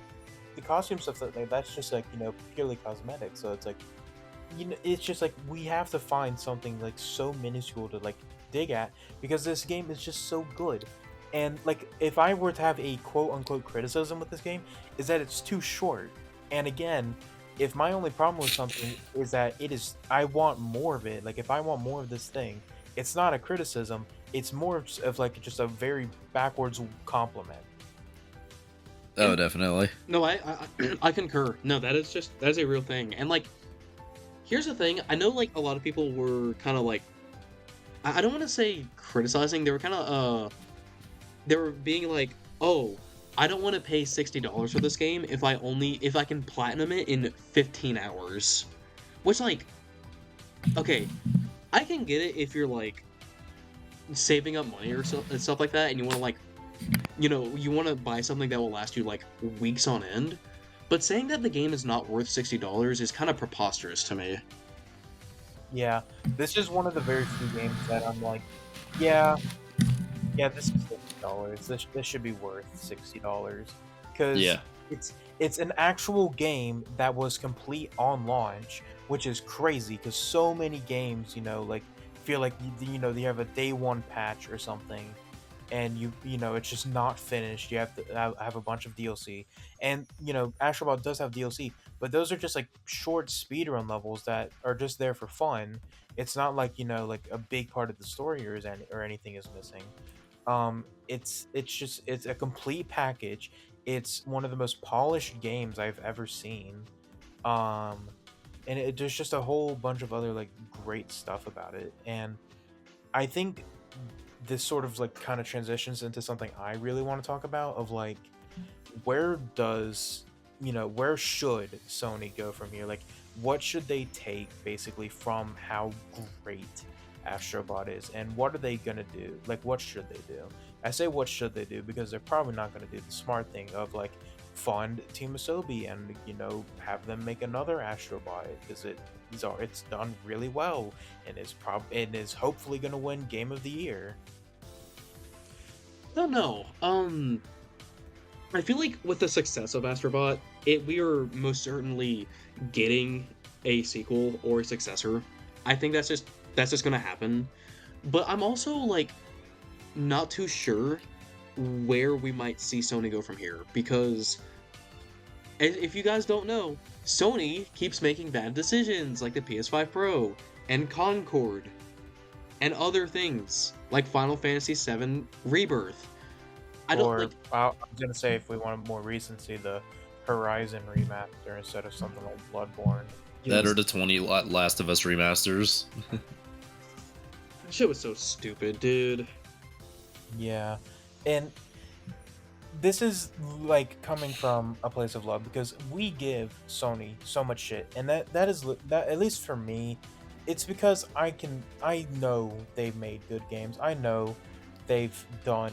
the costume stuff that's just like purely cosmetic. So it's like it's just like we have to find something like so minuscule to like dig at because this game is just so good. And like if I were to have a quote unquote criticism with this game is that it's too short. And again, if my only problem with something is that I want more of it. Like if I want more of this thing, it's not a criticism. It's more of like just a very backwards compliment. Oh, definitely. No, I concur. No, that is a real thing. And like, here's the thing. I know like a lot of people were kind of like, I don't want to say criticizing. They were kind of they were being like, oh, I don't want to pay $60 for this game if I can platinum it in 15 hours. Which like, okay, I can get it if you're like saving up money or and stuff like that, and you want to like, you want to buy something that will last you like weeks on end. But saying that the game is not worth $60 is kind of preposterous to me. Yeah, this is one of the very few games that I'm like, yeah, this is $60. This should be worth $60 because Yeah. it's an actual game that was complete on launch, which is crazy because so many games, like feel like you have a day one patch or something, and it's just not finished. You have to have a bunch of DLC, and Astro Bot does have DLC, but those are just like short speedrun levels that are just there for fun. It's not like like a big part of the story or anything is missing. It's a complete package. It's one of the most polished games I've ever seen. And there's just a whole bunch of other like great stuff about it, and I think this sort of like kind of transitions into something I really want to talk about of like where should Sony go from here? Like what should they take basically from how great Astro Bot is, and what are they gonna do? Like what should they do? I say what should they do because they're probably not gonna do the smart thing of like fund Team Asobi and have them make another Astro Bot because it's done really well and is hopefully gonna win Game of the Year. I don't know. I feel like with the success of Astro Bot, we are most certainly getting a sequel or a successor. I think that's just gonna happen. But I'm also like not too sure where we might see Sony go from here because if you guys don't know, Sony keeps making bad decisions like the PS5 Pro and Concord and other things like Final Fantasy VII Rebirth. I was gonna say if we want more recency, the Horizon remaster instead of something like Bloodborne. That are the 20 Last of Us remasters. That shit was so stupid, dude. Yeah, and this is like coming from a place of love because we give Sony so much shit, and that at least for me, it's because I know they've made good games. I know they've done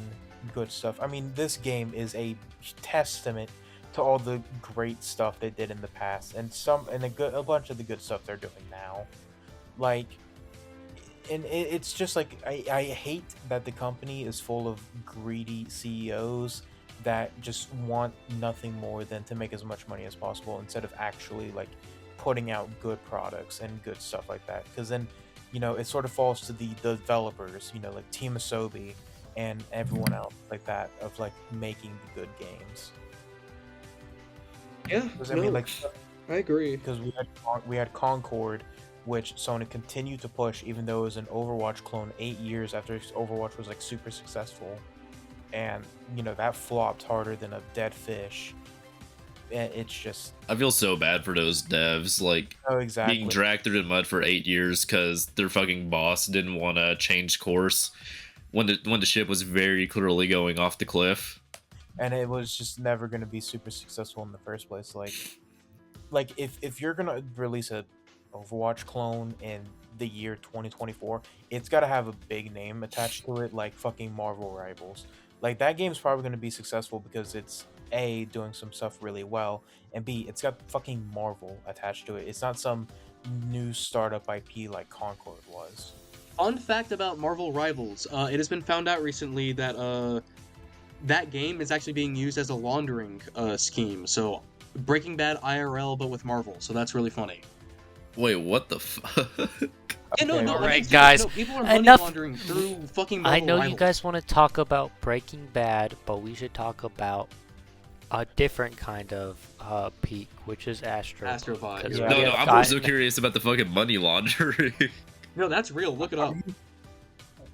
good stuff. I mean, this game is a testament to all the great stuff they did in the past, and a bunch of the good stuff they're doing now. Like, it's just like I hate that the company is full of greedy CEOs that just want nothing more than to make as much money as possible instead of actually like putting out good products and good stuff like that. Because then, it sort of falls to the developers, like Team Asobi and everyone else like that of like making the good games. Yeah, Because I mean, like, I agree. because we had Concord, which Sony continued to push, even though it was an Overwatch clone 8 years after Overwatch was like super successful, and that flopped harder than a dead fish. And it's just I feel so bad for those devs, like oh exactly. being dragged through the mud for 8 years because their fucking boss didn't want to change course when the ship was very clearly going off the cliff. And it was just never going to be super successful in the first place. Like if you're gonna release a Overwatch clone in the year 2024, it's got to have a big name attached to it, like fucking Marvel Rivals. Like that game's probably going to be successful because it's A, doing some stuff really well, and B, it's got fucking Marvel attached to it. It's not some new startup IP like Concord was. Fun fact about Marvel Rivals: it has been found out recently that that game is actually being used as a laundering scheme. So Breaking Bad IRL, but with Marvel. So that's really funny. Wait, what the fuck? Yeah, no, All I right, mean, guys, no, people are money enough- laundering through fucking I Marvel know Rivals. you guys want to talk about Breaking Bad, but we should talk about a different kind of peak, which is Astro. Astro Bot. 'Cause Yeah. No, we no, have I'm more so gotten- curious about the fucking money laundering. No, that's real. Look it up.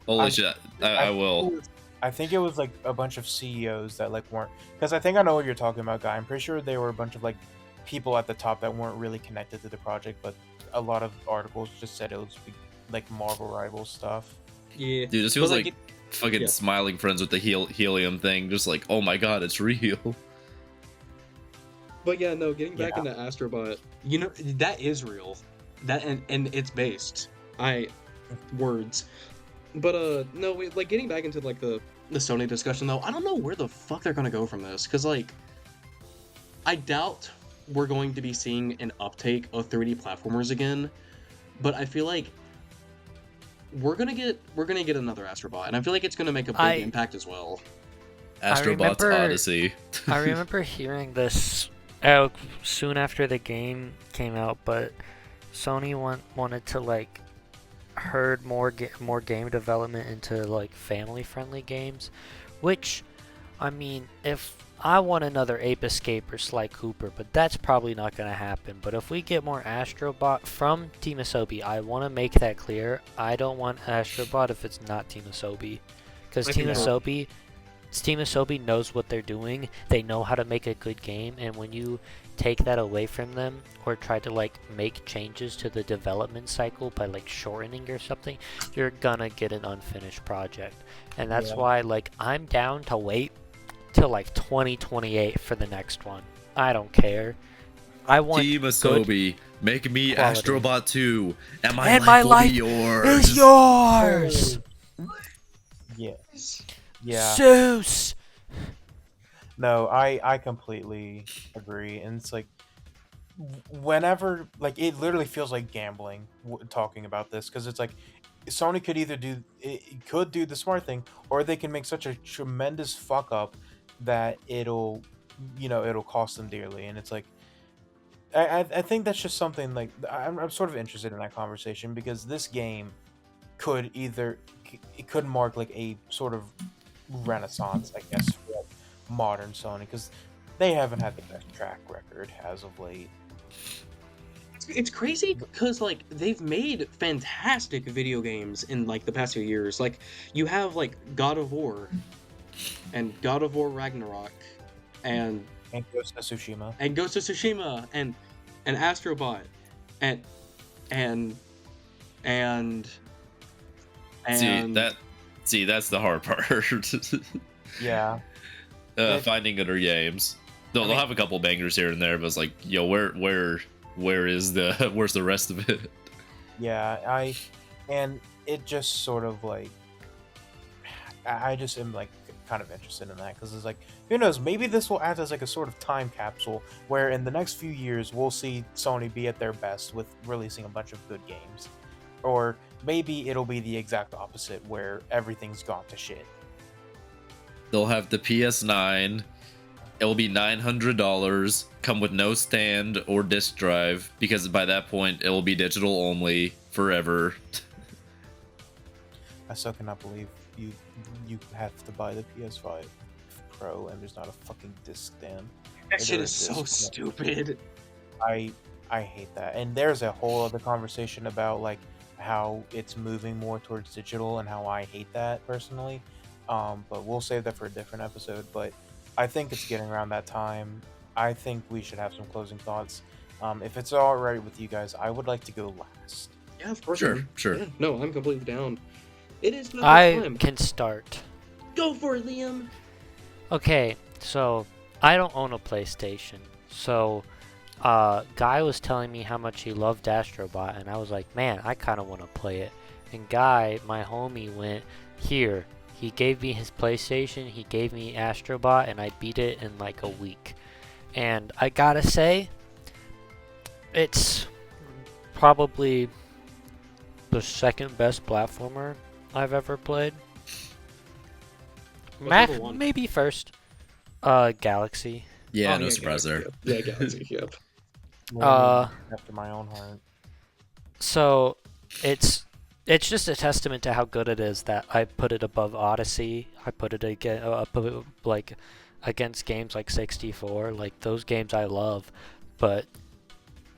Holy I'm- shit, I will. I think it was like a bunch of CEOs that like weren't, because I think I know what you're talking about, Guy. I'm pretty sure they were a bunch of like people at the top that weren't really connected to the project, but a lot of articles just said it was like Marvel Rivals stuff. Yeah. Dude, this But, feels like it- fucking yeah. smiling friends with the helium thing. Just like, oh my god, it's real. But yeah, no, getting back Yeah. into Astro Bot, that is real. That and it's based. Words. But no, like getting back into like the Sony discussion though, I don't know where the fuck they're gonna go from this, because like I doubt we're going to be seeing an uptake of 3D platformers again, but I feel like we're gonna get another Astro Bot, and I feel like it's gonna make a big impact as well. Astro Bot's remember- Odyssey. I remember hearing this soon after the game came out, but Sony wanted to like herd more game development into like family-friendly games, which, I mean, if I want another Ape Escape or Sly Cooper, but that's probably not going to happen. But if we get more Astro Bot from Team Asobi, I want to make that clear. I don't want Astro Bot if it's not Team Asobi, because I Team can- Asobi knows what they're doing. They know how to make a good game, and when you take that away from them or try to like make changes to the development cycle by like shortening or something, you're gonna get an unfinished project. And that's Yeah. why like I'm down to wait till like 2028 for the next one. I don't care. I want Team good Asobi, make me quality. Astro Bot 2, and my And life my will life be yours. is yours. Yeah. Zeus. No, I completely agree, and it's like whenever like it literally feels like gambling talking about this, because it's like Sony could either do the smart thing, or they can make such a tremendous fuck up that it'll cost them dearly, and it's like I think that's just something like I'm sort of interested in that conversation, because this game could mark like a sort of renaissance, I guess, for modern Sony, because they haven't had the best track record as of late. It's crazy because like they've made fantastic video games in like the past few years. Like you have like God of War and God of War Ragnarok and Ghost of Tsushima. Ghost of Tsushima and Astro Bot and See, that's the hard part. Yeah. Finding other games. They'll have a couple bangers here and there, but it's like, yo, where's the rest of it? Yeah, and it just sort of like I just am like kind of interested in that, because it's like, who knows, maybe this will act as like a sort of time capsule where in the next few years we'll see Sony be at their best with releasing a bunch of good games, or maybe it'll be the exact opposite where everything's gone to shit. They'll have the PS9. It will be $900, come with no stand or disc drive, because by that point it will be digital only forever. I still cannot believe you have to buy the PS5 Pro and there's not a fucking disc stand. That shit is so stupid. I hate that. And there's a whole other conversation about like how it's moving more towards digital and how I hate that personally. But we'll save that for a different episode. But I think it's getting around that time. I think we should have some closing thoughts. If it's all right with you guys, I would like to go last. Yeah, of course. Sure, man. sure. Yeah, no, I'm completely down. It is not I time. can start. Go for it, Liam. Okay, so I don't own a PlayStation. So, Guy was telling me how much he loved Astro Bot, and I was like, man, I kind of want to play it. And Guy, my homie, went, here. He gave me his PlayStation, he gave me Astro Bot, and I beat it in like a week. And I gotta say, it's probably the second best platformer I've ever played. What's number one? Maybe first. Galaxy. Yeah, Oh, no surprise there. Yeah, Galaxy, yep. After my own heart. So it's just a testament to how good it is that I put it above Odyssey. I put it like against games like 64. Like those games I love, but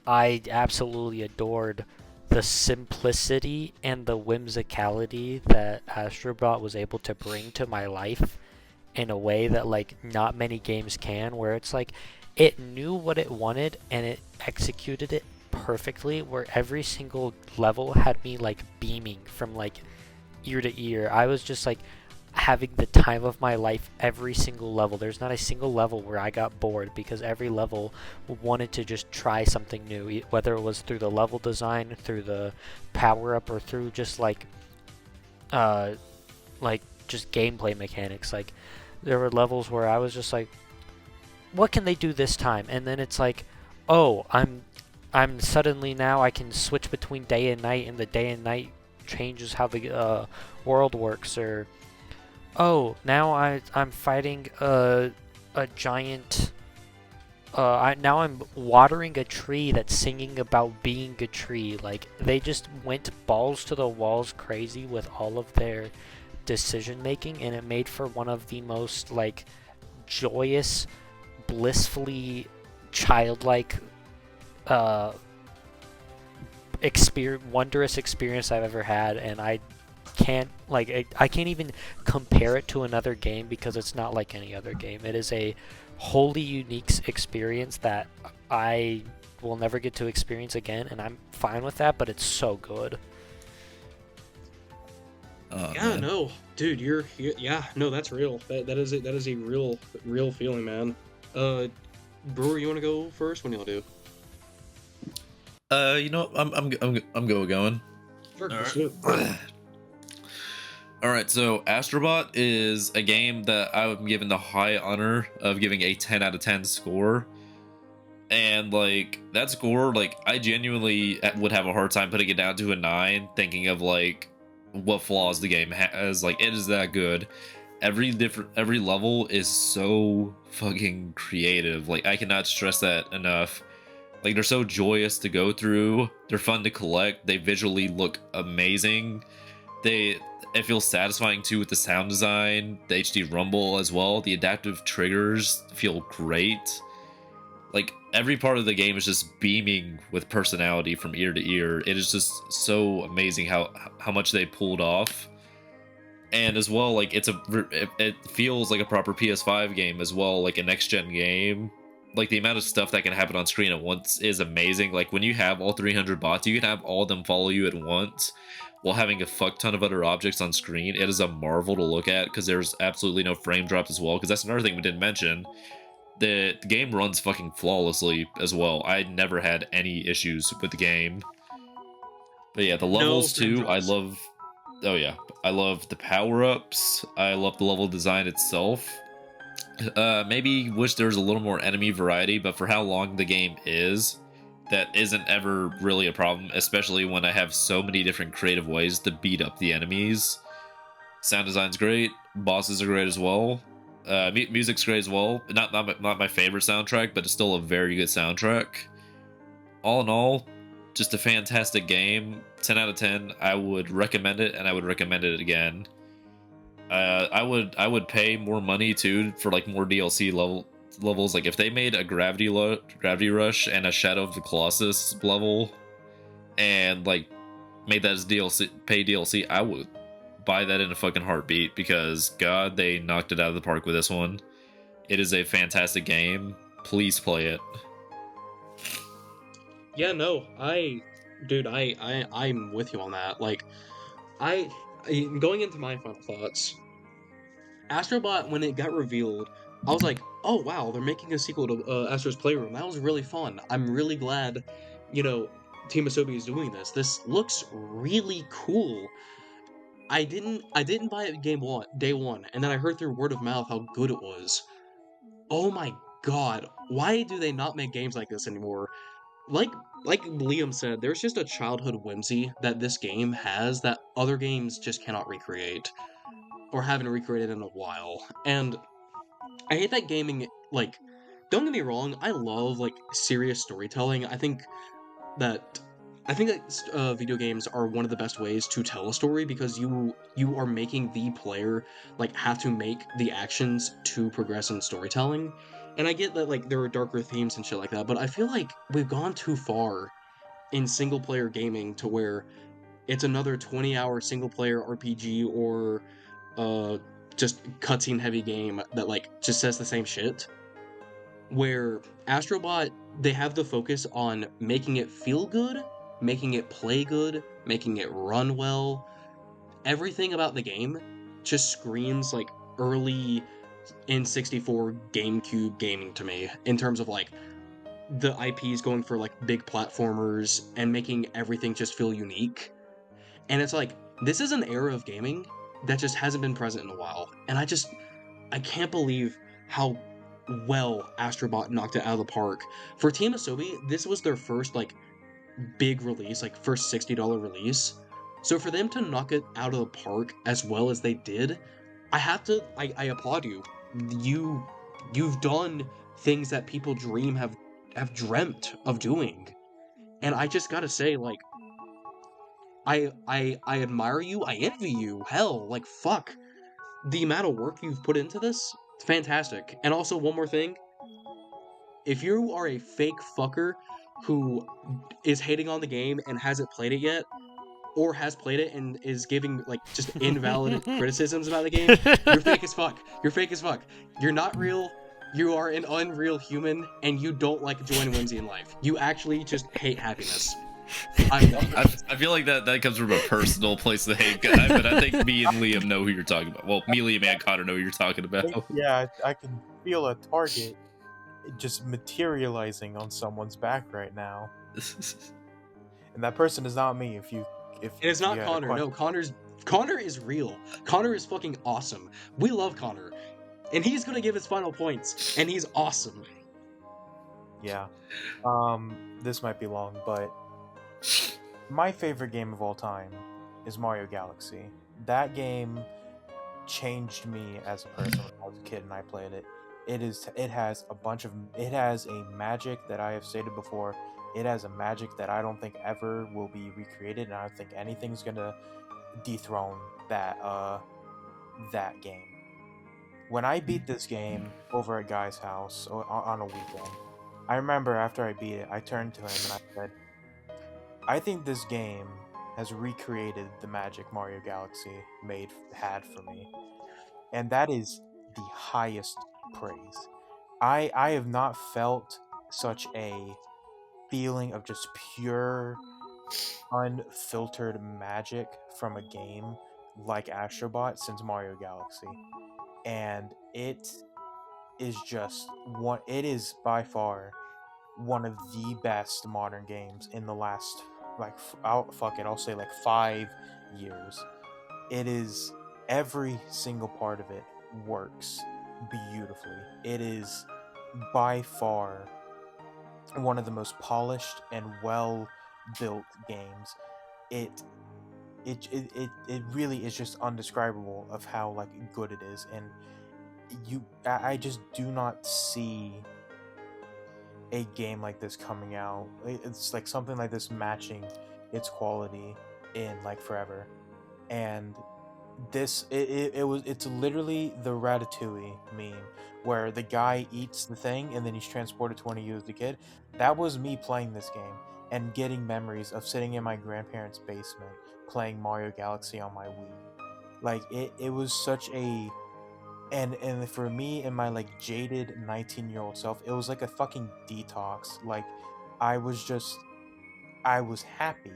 I absolutely adored the simplicity and the whimsicality that Astro Bot was able to bring to my life in a way that like not many games can, where it's like it knew what it wanted and it executed it perfectly, where every single level had me like beaming from like ear to ear. I was just like having the time of my life every single level. There's not a single level where I got bored, because every level wanted to just try something new, whether it was through the level design, through the power up, or through just like just gameplay mechanics. Like there were levels where I was just like, what can they do this time? And then it's like, oh, I'm suddenly now I can switch between day and night, and the day and night changes how the world works. Or oh, now I'm fighting a giant. Now I'm watering a tree that's singing about being a tree. Like they just went balls to the walls crazy with all of their decision making, and it made for one of the most like joyous, blissfully childlike wondrous experience I've ever had. And I can't even compare it to another game, because it's not like any other game. It is a wholly unique experience that I will never get to experience again, and I'm fine with that, but it's so good. Yeah, Man. no, dude, yeah, no, that's real. That is a real feeling, man. Brewer, you want to go first? What do you want to do? You know, I'm going. Sure, All let's right. do it. All right, so Astro Bot is a game that I'm given the high honor of giving a 10 out of 10 score. And like that score, like I genuinely would have a hard time putting it down to a 9, thinking of like what flaws the game has. Like it is that good. Every level is so fucking creative. Like I cannot stress that enough. Like they're so joyous to go through. They're fun to collect. They visually look amazing. It feels satisfying too with the sound design, the HD rumble as well. The adaptive triggers feel great. Like every part of the game is just beaming with personality from ear to ear. It is just so amazing how much they pulled off. And as well, like it feels like a proper PS5 game as well, like a next gen game. Like the amount of stuff that can happen on screen at once is amazing. Like when you have all 300 bots, you can have all of them follow you at once while having a fuck ton of other objects on screen. It is a marvel to look at, because there's absolutely no frame drops as well, because that's another thing we didn't mention. The game runs fucking flawlessly as well. I never had any issues with the game. But yeah, the levels too, I love. Oh yeah, I love the power-ups. I love the level design itself. Maybe wish there was a little more enemy variety, but for how long the game is, that isn't ever really a problem, especially when I have so many different creative ways to beat up the enemies. Sound design's great, bosses are great as well. Music's great as well. Not my favorite soundtrack, but it's still a very good soundtrack. All in all, just a fantastic game. 10 out of 10. I would recommend it, and I would recommend it again. I would pay more money too for like more DLC levels. Like if they made a Gravity Rush and a Shadow of the Colossus level, and like made that as DLC, pay DLC, I would buy that in a fucking heartbeat, because God, they knocked it out of the park with this one. It is a fantastic game. Please play it. Yeah, no, I'm with you on that. Like, going into my final thoughts, Astro Bot, when it got revealed, I was like, oh wow, they're making a sequel to Astro's Playroom. That was really fun. I'm really glad, Team Asobi is doing this. This looks really cool. I didn't buy it day one, and then I heard through word of mouth how good it was. Oh my god, why do they not make games like this anymore? Like like Liam said, there's just a childhood whimsy that this game has that other games just cannot recreate, or haven't recreated in a while. And I hate that gaming, like, don't get me wrong, I love like serious storytelling. That I think that video games are one of the best ways to tell a story, because you are making the player like have to make the actions to progress in storytelling. And I get that like there are darker themes and shit like that, but I feel like we've gone too far in single player gaming to where it's another 20-hour single player RPG, or uh just cutscene heavy game that like just says the same shit. Where Astrobot, they have the focus on making it feel good, making it play good, making it run well. Everything about the game just screams like early N64 GameCube gaming to me, in terms of like the IPs going for like big platformers and making everything just feel unique. And it's like, this is an era of gaming that just hasn't been present in a while. And I can't believe how well Astrobot knocked it out of the park. For Team Asobi, this was their first like big release, like first $60 release. So for them to knock it out of the park as well as they did, I applaud you. You you've done things that people have dreamt of doing. And I just gotta say, like, I admire you, I envy you. Hell, like fuck. The amount of work you've put into this, it's fantastic. And also one more thing, if you are a fake fucker who is hating on the game and hasn't played it yet, or has played it and is giving like just invalid criticisms about the game, you're fake as fuck. You're fake as fuck. You're not real. You are an unreal human, and you don't like joy and whimsy in life. You actually just hate happiness. I'm done. I feel like that comes from a personal place to hate guy, but I think me and Liam know who you're talking about. Well, me, Liam, and Connor know who you're talking about. Yeah, I can feel a target just materializing on someone's back right now, and that person is not me. If It is not you had a Connor. No, Connor is real. Connor is fucking awesome. We love Connor, and he's gonna give his final points, and he's awesome. Yeah. This might be long, but my favorite game of all time is Mario Galaxy. That game changed me as a person when I was a kid and I played it. It has a magic that I have stated before. It has a magic that I don't think ever will be recreated, and I don't think anything's gonna dethrone that game. When I beat this game over at Guy's house on a weekend, I remember after I beat it, I turned to him and I said, I think this game has recreated the magic Mario Galaxy had for me. And that is the highest praise. I have not felt such a feeling of just pure, unfiltered magic from a game like Astro Bot since Mario Galaxy. And it is by far one of the best modern games in the last, like, I'll say like 5 years. It is, every single part of it works beautifully. It is by far one of the most polished and well built games. It really is just undescribable of how like good it is, and I just do not see a game like this coming out. It's like something like this matching its quality in like forever. And it's literally the Ratatouille meme where the guy eats the thing and then he's transported to when he was a kid. That was me playing this game and getting memories of sitting in my grandparents' basement playing Mario Galaxy on my Wii. Like it was such a and for me and my like jaded 19-year-old self, it was like a fucking detox. Like I was just I was happy.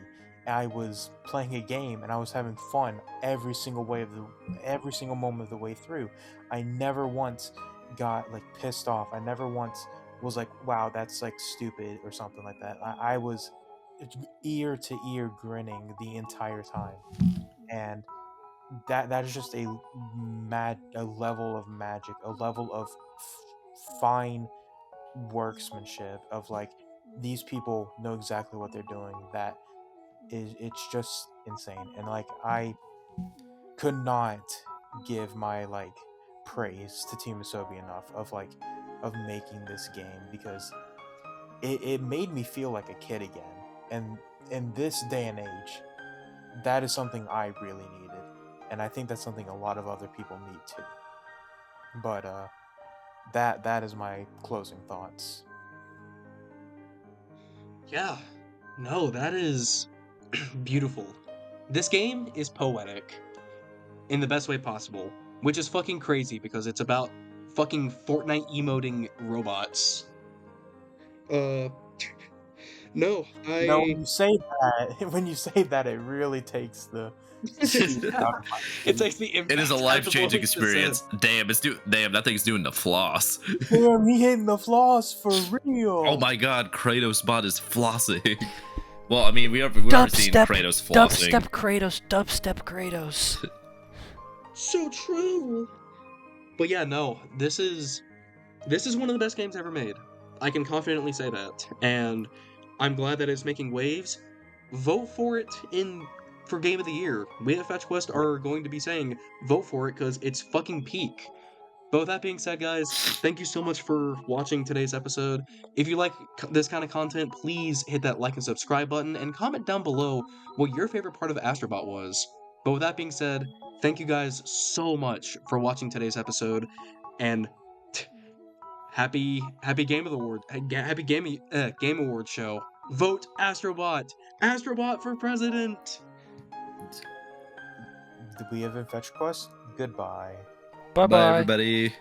I was playing a game and I was having fun every single moment of the way through. I never once got like pissed off. I never once was like, wow, that's like stupid or something like that. I was ear to ear grinning the entire time. And that is just a level of magic, a level of fine workmanship of like these people know exactly what they're doing. It's just insane. And like I could not give my like praise to Team Asobi enough of making this game, because it made me feel like a kid again. And in this day and age, that is something I really needed. And I think that's something a lot of other people need too. But that is my closing thoughts. Yeah. No, that is beautiful. This game is poetic in the best way possible, which is fucking crazy because it's about fucking Fortnite emoting robots. No, No, when you say that, it really takes the speed out of my it takes the impact. It is a out of life-changing what you just said. experience. Damn, that thing's doing the floss. Damn, he hitting the floss for real. Oh my god, Kratos bot is flossing. Well, I mean, we've already seen Kratos flossing. Dubstep Kratos. So true. But yeah, no, this is one of the best games ever made. I can confidently say that, and I'm glad that it's making waves. Vote for it for Game of the Year. We at FetchQuest are going to be saying vote for it because it's fucking peak. But with that being said, guys, thank you so much for watching today's episode. If you like this kind of content, please hit that like and subscribe button and comment down below what your favorite part of Astro Bot was. But with that being said, thank you guys so much for watching today's episode, and happy Game of the Award, happy Game Award show. Vote Astrobot. Astrobot for president. We have a fetch quest. Goodbye. Bye Bye, bye. everybody.